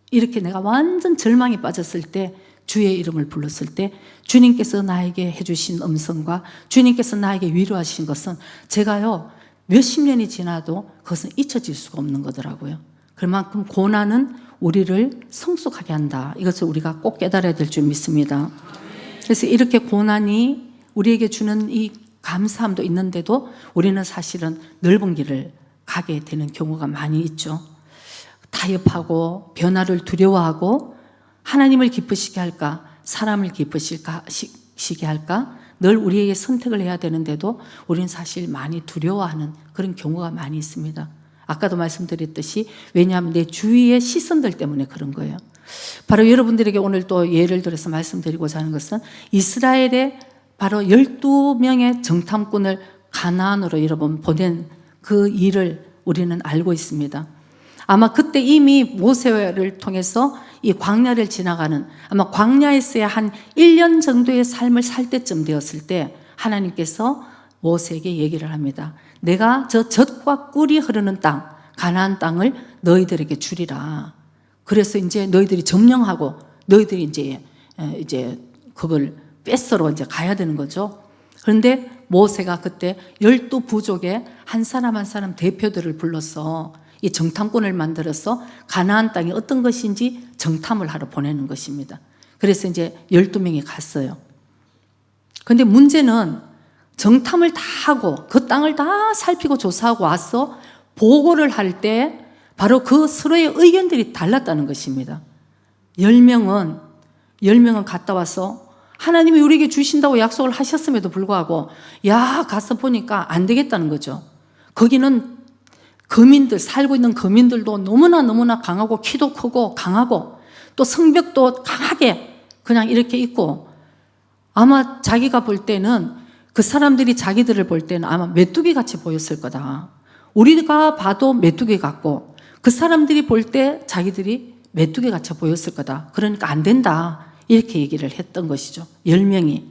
[SPEAKER 1] 이렇게 내가 완전 절망에 빠졌을 때 주의 이름을 불렀을 때 주님께서 나에게 해주신 음성과 주님께서 나에게 위로하신 것은 제가요 몇십 년이 지나도 그것은 잊혀질 수가 없는 거더라고요. 그만큼 고난은 우리를 성숙하게 한다. 이것을 우리가 꼭 깨달아야 될 줄 믿습니다. 그래서 이렇게 고난이 우리에게 주는 이 감사함도 있는데도 우리는 사실은 넓은 길을 가게 되는 경우가 많이 있죠. 타협하고 변화를 두려워하고 하나님을 기쁘시게 할까 사람을 기쁘시게 할까 늘 우리에게 선택을 해야 되는데도 우리는 사실 많이 두려워하는 그런 경우가 많이 있습니다. 아까도 말씀드렸듯이 왜냐하면 내 주위의 시선들 때문에 그런 거예요. 바로 여러분들에게 오늘 또 예를 들어서 말씀드리고자 하는 것은 이스라엘의 바로 12명의 정탐꾼을 가나안으로 여러분 보낸 그 일을 우리는 알고 있습니다. 아마 그때 이미 모세를 통해서 이 광야를 지나가는 아마 광야에서야 한 1년 정도의 삶을 살 때쯤 되었을 때 하나님께서 모세에게 얘기를 합니다. 내가 저 젖과 꿀이 흐르는 땅 가나안 땅을 너희들에게 주리라. 그래서 이제 너희들이 점령하고 너희들이 이제 그걸 뺏으러 이제 가야 되는 거죠. 그런데 모세가 그때 12부족의 한 사람 한 사람 대표들을 불러서 이 정탐꾼을 만들어서 가나안 땅이 어떤 것인지 정탐을 하러 보내는 것입니다. 그래서 이제 12명이 갔어요. 그런데 문제는 정탐을 다 하고 그 땅을 다 살피고 조사하고 와서 보고를 할 때 바로 그 서로의 의견들이 달랐다는 것입니다. 10명은 갔다 와서 하나님이 우리에게 주신다고 약속을 하셨음에도 불구하고 가서 보니까 안 되겠다는 거죠. 거기는 살고 있는 거민들도 너무나 강하고 키도 크고 강하고 또 성벽도 강하게 그냥 이렇게 있고 아마 자기가 볼 때는 그 사람들이 자기들을 볼 때는 아마 메뚜기 같이 보였을 거다. 우리가 봐도 메뚜기 같고 그 사람들이 볼 때 자기들이 메뚜기 같이 보였을 거다. 그러니까 안 된다. 이렇게 얘기를 했던 것이죠. 10명이.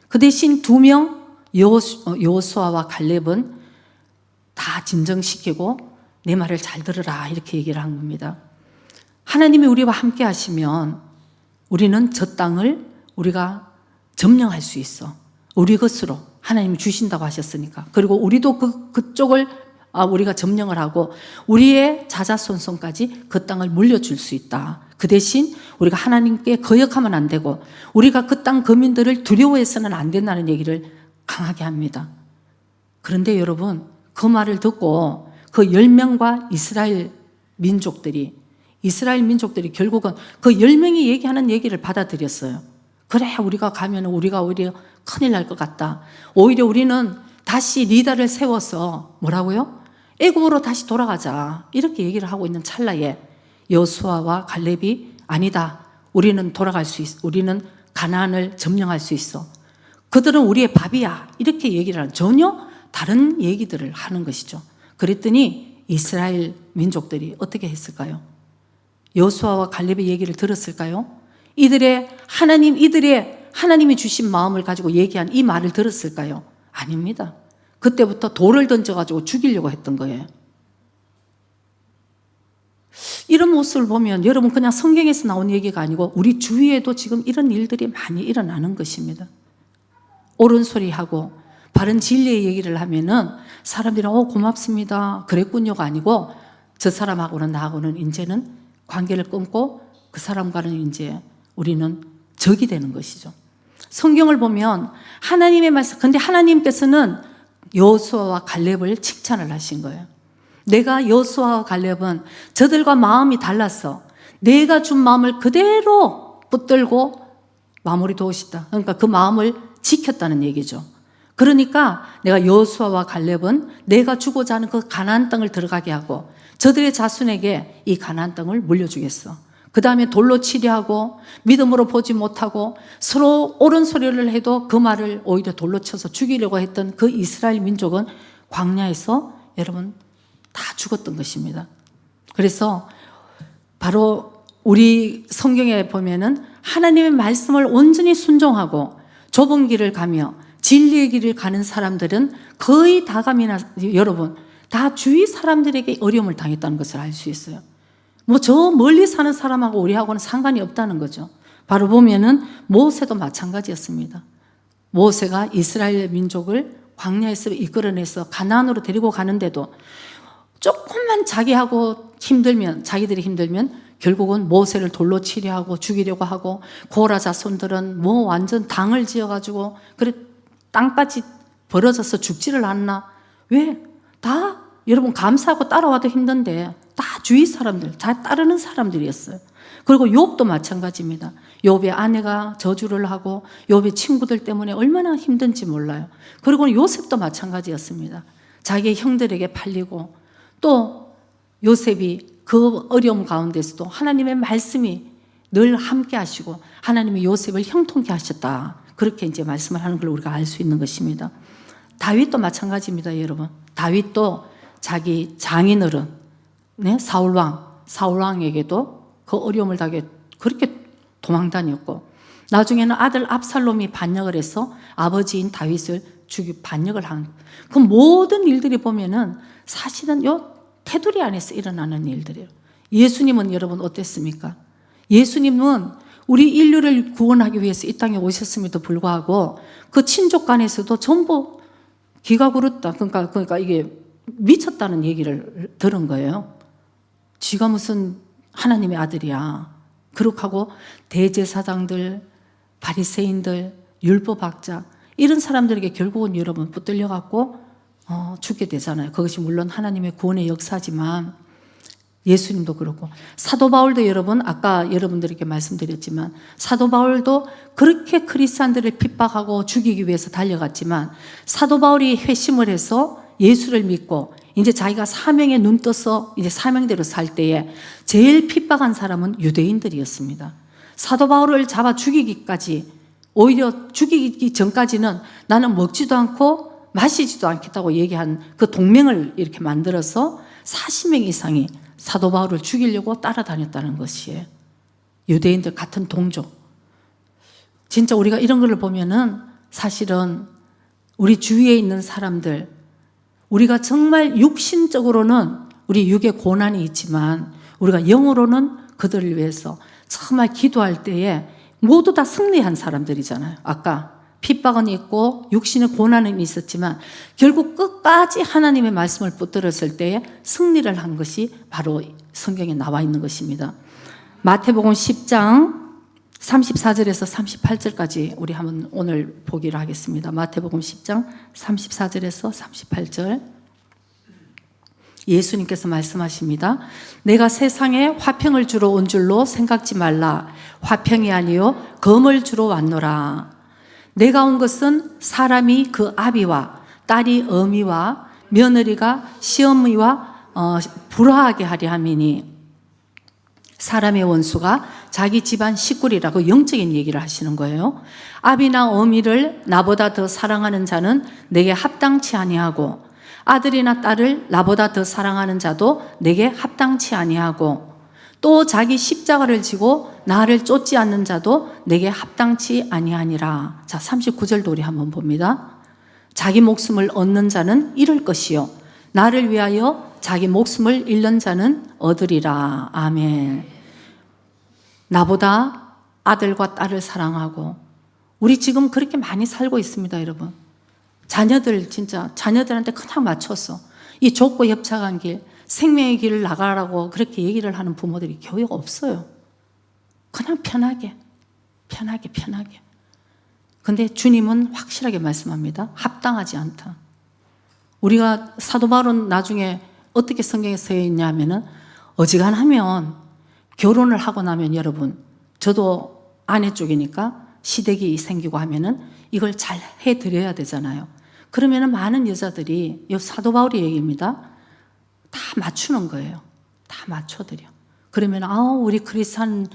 [SPEAKER 1] 그 대신 2명 여호수아와 갈렙은 다 진정시키고 내 말을 잘 들으라 이렇게 얘기를 한 겁니다. 하나님이 우리와 함께 하시면 우리는 저 땅을 우리가 점령할 수 있어. 우리 것으로 하나님이 주신다고 하셨으니까. 그리고 우리도 그쪽을 우리가 점령을 하고 우리의 자자손손까지 그 땅을 물려줄 수 있다. 그 대신 우리가 하나님께 거역하면 안 되고 우리가 그 땅 거민들을 두려워해서는 안 된다는 얘기를 강하게 합니다. 그런데 여러분 그 말을 듣고 그 10명과 이스라엘 민족들이 결국은 그 10명이 얘기하는 얘기를 받아들였어요. 그래 우리가 가면 우리가 오히려 큰일 날 것 같다. 오히려 우리는 다시 리더를 세워서 뭐라고요? 애굽으로 다시 돌아가자 이렇게 얘기를 하고 있는 찰나에 여호수아와 갈렙이 아니다. 우리는 돌아갈 수 있어. 우리는 가나안을 점령할 수 있어. 그들은 우리의 밥이야. 이렇게 얘기를 하는 전혀 다른 얘기들을 하는 것이죠. 그랬더니 이스라엘 민족들이 어떻게 했을까요? 여호수아와 갈렙의 얘기를 들었을까요? 이들의 하나님이 주신 마음을 가지고 얘기한 이 말을 들었을까요? 아닙니다. 그때부터 돌을 던져가지고 죽이려고 했던 거예요. 이런 모습을 보면 여러분 그냥 성경에서 나온 얘기가 아니고 우리 주위에도 지금 이런 일들이 많이 일어나는 것입니다. 옳은 소리하고 바른 진리의 얘기를 하면은 사람들이 고맙습니다. 그랬군요가 아니고 저 사람하고는 나하고는 이제는 관계를 끊고 그 사람과는 이제 우리는 적이 되는 것이죠. 성경을 보면 하나님의 말씀, 근데 하나님께서는 여호수아와 갈렙을 칭찬을 하신 거예요. 내가 여호수아와 갈렙은 저들과 마음이 달랐어. 내가 준 마음을 그대로 붙들고 마무리 도우시다. 그러니까 그 마음을 지켰다는 얘기죠. 그러니까 내가 여호수아와 갈렙은 내가 주고자 하는 그 가나안 땅을 들어가게 하고 저들의 자손에게 이 가나안 땅을 물려주겠어. 그 다음에 돌로 치려 하고 믿음으로 보지 못하고 서로 옳은 소리를 해도 그 말을 오히려 돌로 쳐서 죽이려고 했던 그 이스라엘 민족은 광야에서 여러분 다 죽었던 것입니다. 그래서 바로 우리 성경에 보면은 하나님의 말씀을 온전히 순종하고 좁은 길을 가며 진리의 길을 가는 사람들은 거의 다 가면 여러분 다 주위 사람들에게 어려움을 당했다는 것을 알 수 있어요. 저 멀리 사는 사람하고 우리하고는 상관이 없다는 거죠. 바로 보면은 모세도 마찬가지였습니다. 모세가 이스라엘 민족을 광야에서 이끌어내서 가나안으로 데리고 가는데도 조금만 자기들이 힘들면 결국은 모세를 돌로 치려 하고 죽이려고 하고 고라 자손들은 완전 당을 지어가지고 그래 땅까지 벌어져서 죽지를 않나? 왜? 다 여러분 감사하고 따라와도 힘든데 다 주위 사람들, 다 따르는 사람들이었어요. 그리고 욥도 마찬가지입니다. 욥의 아내가 저주를 하고 욥의 친구들 때문에 얼마나 힘든지 몰라요. 그리고 요셉도 마찬가지였습니다. 자기의 형들에게 팔리고 또 요셉이 그 어려움 가운데서도 하나님의 말씀이 늘 함께 하시고 하나님이 요셉을 형통케 하셨다. 그렇게 이제 말씀을 하는 걸 우리가 알 수 있는 것입니다. 다윗도 마찬가지입니다, 여러분. 다윗도 자기 장인어른 사울왕에게도 그 어려움을 당해 그렇게 도망다녔고 나중에는 아들 압살롬이 반역을 해서 아버지인 다윗을 반역을 한 그 모든 일들이 보면은 사실은 테두리 안에서 일어나는 일들이에요. 예수님은 여러분 어땠습니까? 예수님은 우리 인류를 구원하기 위해서 이 땅에 오셨음에도 불구하고 그 친족 간에서도 전부 기가 굴었다. 그러니까 이게 미쳤다는 얘기를 들은 거예요. 쥐가 무슨 하나님의 아들이야. 그렇게 하고 대제사장들, 바리새인들, 율법학자 이런 사람들에게 결국은 여러분 붙들려 갖고 죽게 되잖아요. 그것이 물론 하나님의 구원의 역사지만 예수님도 그렇고 사도 바울도 여러분 아까 여러분들에게 말씀드렸지만 사도 바울도 그렇게 크리스찬들을 핍박하고 죽이기 위해서 달려갔지만 사도 바울이 회심을 해서 예수를 믿고 이제 자기가 사명에 눈 떠서 이제 사명대로 살 때에 제일 핍박한 사람은 유대인들이었습니다. 사도 바울을 잡아 죽이기까지 오히려 죽이기 전까지는 나는 먹지도 않고 마시지도 않겠다고 얘기한 그 동맹을 이렇게 만들어서 40명 이상이 사도 바울을 죽이려고 따라다녔다는 것이에요. 유대인들 같은 동족. 진짜 우리가 이런 걸 보면은 사실은 우리 주위에 있는 사람들, 우리가 정말 육신적으로는 우리 육에 고난이 있지만 우리가 영으로는 그들을 위해서 정말 기도할 때에 모두 다 승리한 사람들이잖아요. 아까 핍박은 있고 육신의 고난은 있었지만 결국 끝까지 하나님의 말씀을 붙들었을 때에 승리를 한 것이 바로 성경에 나와 있는 것입니다. 마태복음 10장 34절에서 38절까지 우리 한번 오늘 보기로 하겠습니다. 마태복음 10장 34절에서 38절 예수님께서 말씀하십니다. 내가 세상에 화평을 주러 온 줄로 생각지 말라. 화평이 아니요 검을 주러 왔노라. 내가 온 것은 사람이 그 아비와 딸이 어미와 며느리가 시어미와 불화하게 하려 함이니 사람의 원수가 자기 집안 식구리라고 영적인 얘기를 하시는 거예요. 아비나 어미를 나보다 더 사랑하는 자는 내게 합당치 아니하고 아들이나 딸을 나보다 더 사랑하는 자도 내게 합당치 아니하고 또 자기 십자가를 지고 나를 쫓지 않는 자도 내게 합당치 아니하니라. 자, 39절도 우리 한번 봅니다. 자기 목숨을 얻는 자는 잃을 것이요 나를 위하여 자기 목숨을 잃는 자는 얻으리라. 아멘. 나보다 아들과 딸을 사랑하고 우리 지금 그렇게 많이 살고 있습니다, 여러분. 자녀들 진짜 자녀들한테 그냥 맞춰서 이 좁고 협착한 길 생명의 길을 나가라고 그렇게 얘기를 하는 부모들이 교회가 없어요. 그냥 편하게. 근데 주님은 확실하게 말씀합니다. 합당하지 않다. 우리가 사도 바울은 나중에 어떻게 성경에 써 있냐 하면은 어지간하면 결혼을 하고 나면 여러분 저도 아내 쪽이니까 시댁이 생기고 하면은 이걸 잘 해드려야 되잖아요. 그러면은 많은 여자들이 이 사도 바울의 얘기입니다. 다 맞추는 거예요. 다 맞춰드려. 그러면 우리 크리스찬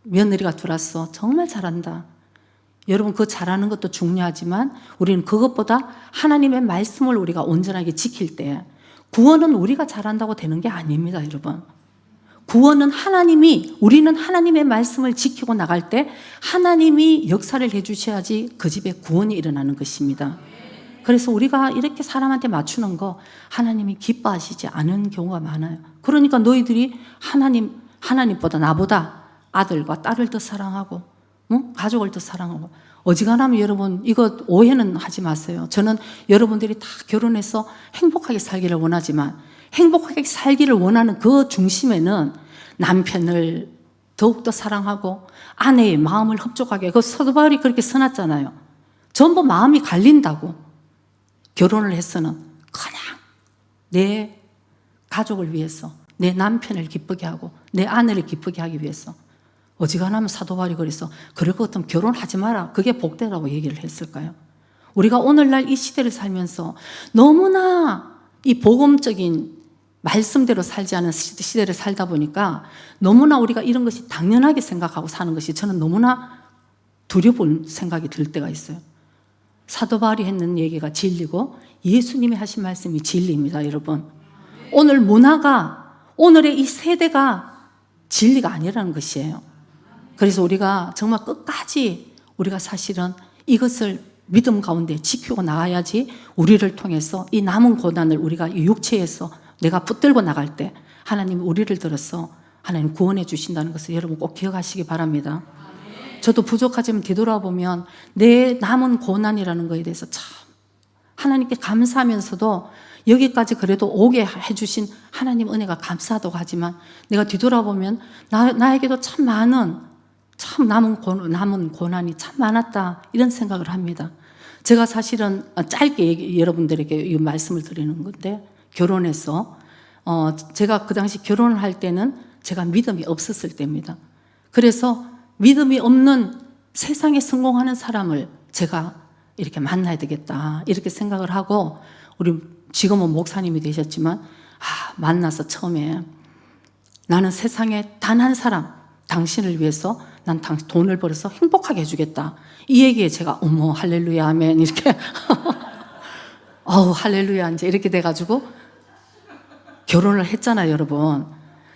[SPEAKER 1] 며느리가 들어왔어. 정말 잘한다. 여러분 그 잘하는 것도 중요하지만 우리는 그것보다 하나님의 말씀을 우리가 온전하게 지킬 때 구원은 우리가 잘한다고 되는 게 아닙니다, 여러분. 구원은 우리는 하나님의 말씀을 지키고 나갈 때 하나님이 역사를 해주셔야지 그 집에 구원이 일어나는 것입니다. 그래서 우리가 이렇게 사람한테 맞추는 거 하나님이 기뻐하시지 않은 경우가 많아요. 그러니까 너희들이 하나님보다 나보다 아들과 딸을 더 사랑하고 가족을 더 사랑하고 어지간하면 여러분 이거 오해는 하지 마세요. 저는 여러분들이 다 결혼해서 행복하게 살기를 원하지만 행복하게 살기를 원하는 그 중심에는 남편을 더욱더 사랑하고 아내의 마음을 흡족하게 그 사도 바울이 그렇게 써놨잖아요. 전부 마음이 갈린다고. 결혼을 해서는 그냥 내 가족을 위해서 내 남편을 기쁘게 하고 내 아내를 기쁘게 하기 위해서 어지간하면 사도 바울이 그래서 그럴 것 같으면 결혼하지 마라. 그게 복되라고 얘기를 했을까요? 우리가 오늘날 이 시대를 살면서 너무나 이 복음적인 말씀대로 살지 않은 시대를 살다 보니까 너무나 우리가 이런 것이 당연하게 생각하고 사는 것이 저는 너무나 두려운 생각이 들 때가 있어요. 사도 바울이 했는 얘기가 진리고 예수님이 하신 말씀이 진리입니다, 여러분. 오늘 문화가 오늘의 이 세대가 진리가 아니라는 것이에요. 그래서 우리가 정말 끝까지 우리가 사실은 이것을 믿음 가운데 지키고 나가야지 우리를 통해서 이 남은 고난을 우리가 이 육체에서 내가 붙들고 나갈 때 하나님이 우리를 들어서 하나님 구원해 주신다는 것을 여러분 꼭 기억하시기 바랍니다. 저도 부족하지만 뒤돌아보면 내 남은 고난이라는 것에 대해서 참 하나님께 감사하면서도 여기까지 그래도 오게 해주신 하나님 은혜가 감사하다고 하지만 내가 뒤돌아보면 나에게도 참 남은 고난이 참 많았다 이런 생각을 합니다. 제가 사실은 짧게 여러분들에게 이 말씀을 드리는 건데 결혼해서 제가 그 당시 결혼을 할 때는 제가 믿음이 없었을 때입니다. 그래서 믿음이 없는 세상에 성공하는 사람을 제가 이렇게 만나야 되겠다 이렇게 생각을 하고 우리 지금은 목사님이 되셨지만 만나서 처음에 나는 세상에 단 한 사람 당신을 위해서 난 돈을 벌어서 행복하게 해주겠다 이 얘기에 제가 어머 할렐루야 아멘 이렇게 할렐루야 이제 이렇게 돼가지고 결혼을 했잖아요 여러분.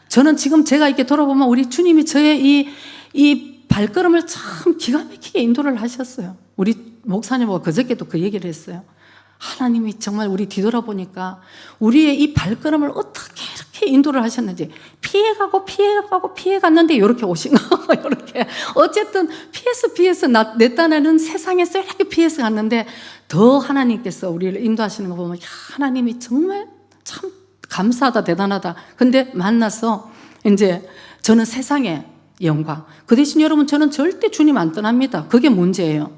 [SPEAKER 1] 저는 지금 제가 이렇게 돌아보면 우리 주님이 저의 이 발걸음을 참 기가 막히게 인도를 하셨어요. 우리 목사님하고 그저께도 그 얘기를 했어요. 하나님이 정말 우리 뒤돌아보니까 우리의 이 발걸음을 어떻게 이렇게 인도를 하셨는지 피해갔는데 이렇게 오신 거 이렇게 어쨌든 피해서 내 딴에는 세상에서 이렇게 피해서 갔는데 더 하나님께서 우리를 인도하시는 거 보면 하나님이 정말 참 감사하다 대단하다. 근데 만나서 이제 저는 세상의 영광 그 대신 여러분 저는 절대 주님 안 떠납니다. 그게 문제예요.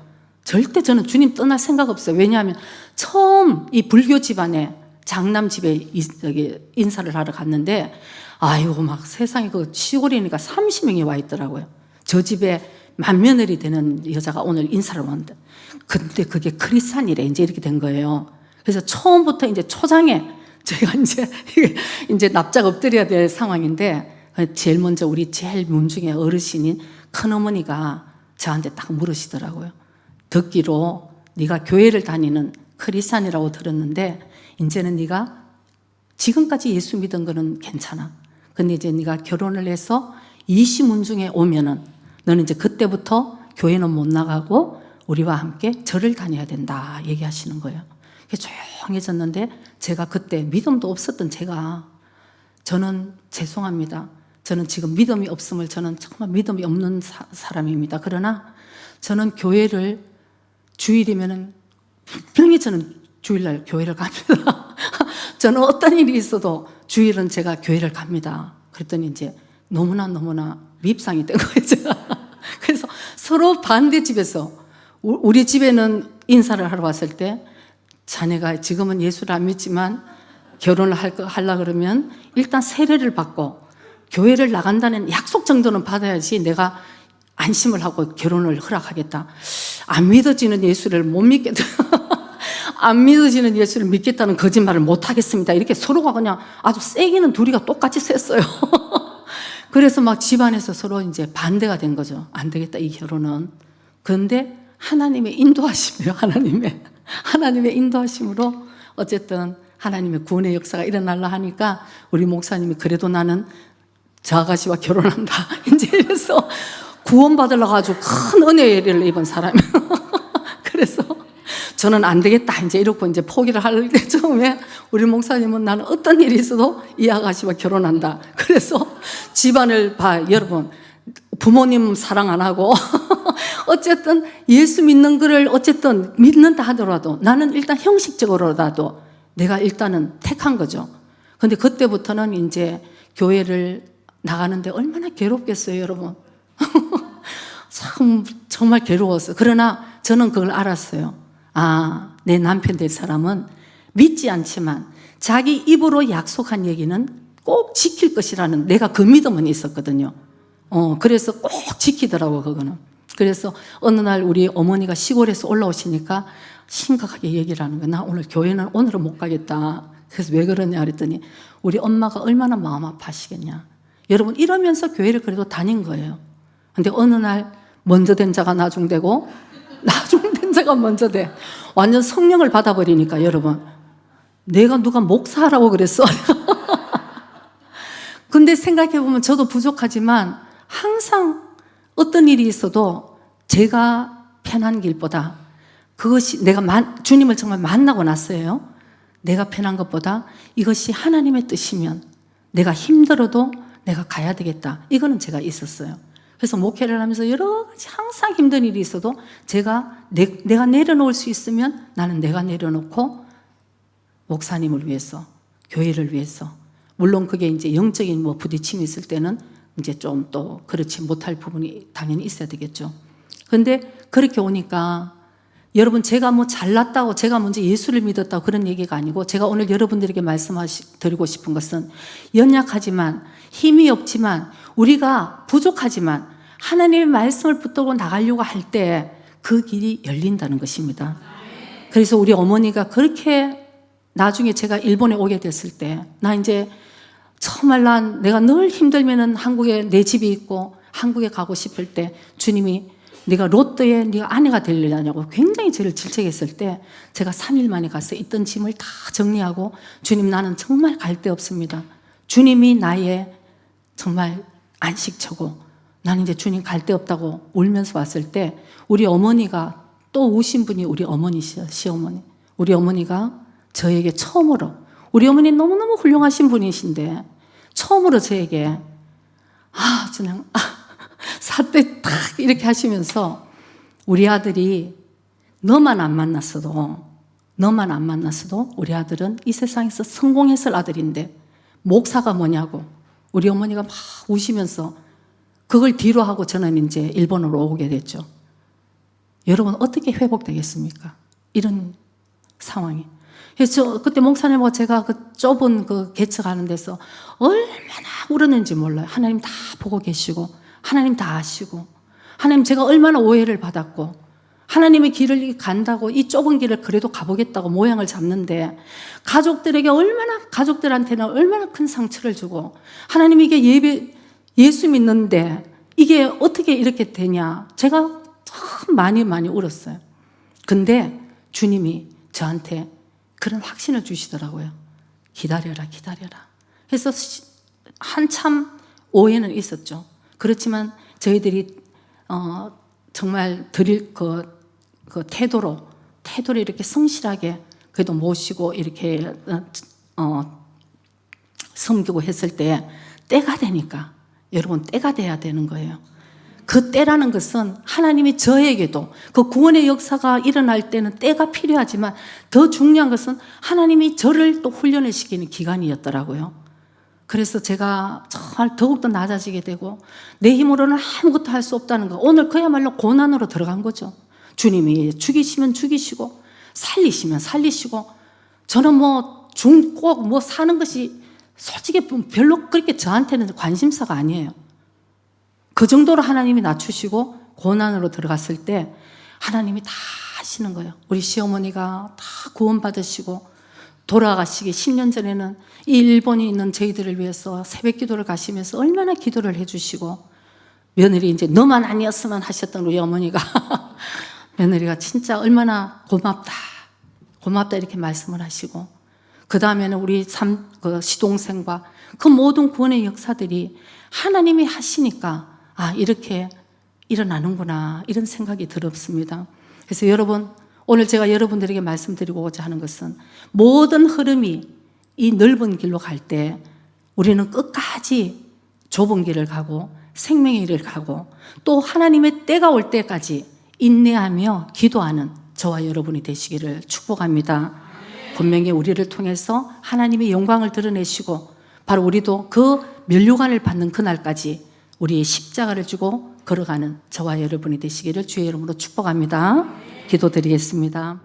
[SPEAKER 1] 절대 저는 주님 떠날 생각 없어요. 왜냐하면 처음 이 불교 집안에 장남 집에 인사를 하러 갔는데 아이고 막 세상에 그 시골이니까 30명이 와 있더라고요. 저 집에 맏며느리 되는 여자가 오늘 인사를 왔는데 근데 그게 크리스찬이래 이제 이렇게 된 거예요. 그래서 처음부터 이제 초장에 제가 이제 납작 엎드려야 될 상황인데 제일 먼저 우리 제일 문중의 어르신인 큰어머니가 저한테 딱 물으시더라고요. 듣기로 네가 교회를 다니는 크리스찬이라고 들었는데 이제는 네가 지금까지 예수 믿은 거는 괜찮아. 근데 이제 네가 결혼을 해서 이시문중에 오면은 너는 이제 그때부터 교회는 못 나가고 우리와 함께 절을 다녀야 된다 얘기하시는 거예요. 조용해졌는데 제가 그때 믿음도 없었던 저는 죄송합니다. 저는 지금 믿음이 없음을 저는 정말 믿음이 없는 사람입니다. 그러나 저는 교회를 주일이면은 분명히 저는 주일날 교회를 갑니다. 저는 어떤 일이 있어도 주일은 제가 교회를 갑니다. 그랬더니 이제 너무나 밉상이 된 거예요. 제가. 그래서 서로 반대 집에서 우리 집에는 인사를 하러 왔을 때 자네가 지금은 예수를 안 믿지만 결혼을 하려고 그러면 일단 세례를 받고 교회를 나간다는 약속 정도는 받아야지 내가 안심을 하고 결혼을 허락하겠다. 안 믿어지는 예수를 못 믿겠다. 안 믿어지는 예수를 믿겠다는 거짓말을 못 하겠습니다. 이렇게 서로가 그냥 아주 세게는 둘이가 똑같이 셌어요. 그래서 막 집안에서 서로 이제 반대가 된 거죠. 안 되겠다, 이 결혼은. 그런데 하나님의 인도하심이에요. 하나님의 인도하심으로 어쨌든 하나님의 구원의 역사가 일어나려 하니까 우리 목사님이 그래도 나는 저 아가씨와 결혼한다. 이제 이래서 구원받으려고 아주 큰 은혜를 입은 사람이에요. 그래서 저는 안 되겠다. 이제 이러고 이제 포기를 할 때 처음에 우리 목사님은 나는 어떤 일이 있어도 이 아가씨와 결혼한다. 그래서 집안을 여러분 부모님 사랑 안 하고 어쨌든 예수 믿는 거를 어쨌든 믿는다 하더라도 나는 일단 형식적으로라도 내가 일단은 택한 거죠. 근데 그때부터는 이제 교회를 나가는데 얼마나 괴롭겠어요, 여러분. 참 정말 괴로웠어요. 그러나 저는 그걸 알았어요. 내 남편 될 사람은 믿지 않지만 자기 입으로 약속한 얘기는 꼭 지킬 것이라는 내가 그 믿음은 있었거든요. 그래서 꼭 지키더라고 그거는. 그래서 어느 날 우리 어머니가 시골에서 올라오시니까 심각하게 얘기를 하는 거야. 나 오늘은 못 가겠다. 그래서 왜 그러냐 그랬더니 우리 엄마가 얼마나 마음 아파하시겠냐. 여러분 이러면서 교회를 그래도 다닌 거예요. 근데 어느 날 먼저 된 자가 나중되고 나중된 자가 먼저 돼. 완전 성령을 받아버리니까 여러분 내가 누가 목사하라고 그랬어. 근데 생각해보면 저도 부족하지만 항상 어떤 일이 있어도 제가 편한 길보다 그것이 주님을 정말 만나고 났어요. 내가 편한 것보다 이것이 하나님의 뜻이면 내가 힘들어도 내가 가야 되겠다. 이거는 제가 있었어요. 그래서 목회를 하면서 여러 가지 항상 힘든 일이 있어도 내가 내려놓을 수 있으면 나는 내가 내려놓고 목사님을 위해서, 교회를 위해서, 물론 그게 이제 영적인 부딪힘이 있을 때는 이제 좀 또 그렇지 못할 부분이 당연히 있어야 되겠죠. 그런데 그렇게 오니까 여러분, 제가 잘났다고 제가 먼저 예수를 믿었다고 그런 얘기가 아니고, 제가 오늘 여러분들에게 드리고 싶은 것은 연약하지만 힘이 없지만 우리가 부족하지만 하나님의 말씀을 붙들고 나가려고 할 때 그 길이 열린다는 것입니다. 그래서 우리 어머니가 그렇게 나중에 제가 일본에 오게 됐을 때, 나 이제 정말 내가 늘 힘들면은 한국에 내 집이 있고 한국에 가고 싶을 때 주님이 네가 롯데의 네가 아내가 되려냐고 굉장히 저를 질책했을 때, 제가 3일 만에 가서 있던 짐을 다 정리하고, 주님 나는 정말 갈 데 없습니다. 주님이 나의 정말 안식처고 나는 이제 주님 갈 데 없다고 울면서 왔을 때, 우리 어머니가 또 오신 분이 우리 어머니시죠. 시어머니. 우리 어머니가 저에게 처음으로, 우리 어머니 너무너무 훌륭하신 분이신데 처음으로 저에게 그냥 사태 딱 이렇게 하시면서, 우리 아들이 너만 안 만났어도 우리 아들은 이 세상에서 성공했을 아들인데 목사가 뭐냐고 우리 어머니가 막 우시면서, 그걸 뒤로 하고 저는 이제 일본으로 오게 됐죠. 여러분, 어떻게 회복되겠습니까? 이런 상황이. 그래서 그때 목사님하고 제가 그 좁은 그 개척하는 데서 얼마나 울었는지 몰라요. 하나님 다 보고 계시고 하나님 다 아시고, 하나님 제가 얼마나 오해를 받았고, 하나님의 길을 간다고 이 좁은 길을 그래도 가보겠다고 모양을 잡는데 가족들한테는 얼마나 큰 상처를 주고, 하나님 이게 예수 믿는데 이게 어떻게 이렇게 되냐, 제가 참 많이 울었어요. 근데 주님이 저한테 그런 확신을 주시더라고요. 기다려라. 그래서 한참 오해는 있었죠. 그렇지만 저희들이 정말 드릴 그 태도로 이렇게 성실하게 그래도 모시고 이렇게 섬기고 했을 때, 때가 되니까, 여러분, 때가 돼야 되는 거예요. 그 때라는 것은 하나님이 저에게도 그 구원의 역사가 일어날 때는 때가 필요하지만, 더 중요한 것은 하나님이 저를 또 훈련을 시키는 기간이었더라고요. 그래서 제가 정말 더욱더 낮아지게 되고, 내 힘으로는 아무것도 할 수 없다는 거, 오늘 그야말로 고난으로 들어간 거죠. 주님이 죽이시면 죽이시고 살리시면 살리시고, 저는 꼭 사는 것이 솔직히 별로 그렇게 저한테는 관심사가 아니에요. 그 정도로 하나님이 낮추시고 고난으로 들어갔을 때 하나님이 다 하시는 거예요. 우리 시어머니가 다 구원받으시고 돌아가시기 10년 전에는 이 일본에 있는 저희들을 위해서 새벽 기도를 가시면서 얼마나 기도를 해주시고, 며느리 이제 너만 아니었으면 하셨던 우리 어머니가 며느리가 진짜 얼마나 고맙다 이렇게 말씀을 하시고, 그 다음에는 우리 시동생과 그 모든 구원의 역사들이 하나님이 하시니까 이렇게 일어나는구나, 이런 생각이 들었습니다. 그래서 여러분, 오늘 제가 여러분들에게 말씀드리고자 하는 것은, 모든 흐름이 이 넓은 길로 갈 때 우리는 끝까지 좁은 길을 가고 생명의 길을 가고, 또 하나님의 때가 올 때까지 인내하며 기도하는 저와 여러분이 되시기를 축복합니다. 분명히 우리를 통해서 하나님의 영광을 드러내시고, 바로 우리도 그 면류관을 받는 그날까지 우리의 십자가를 주고 걸어가는 저와 여러분이 되시기를 주의 이름으로 축복합니다. 기도드리겠습니다.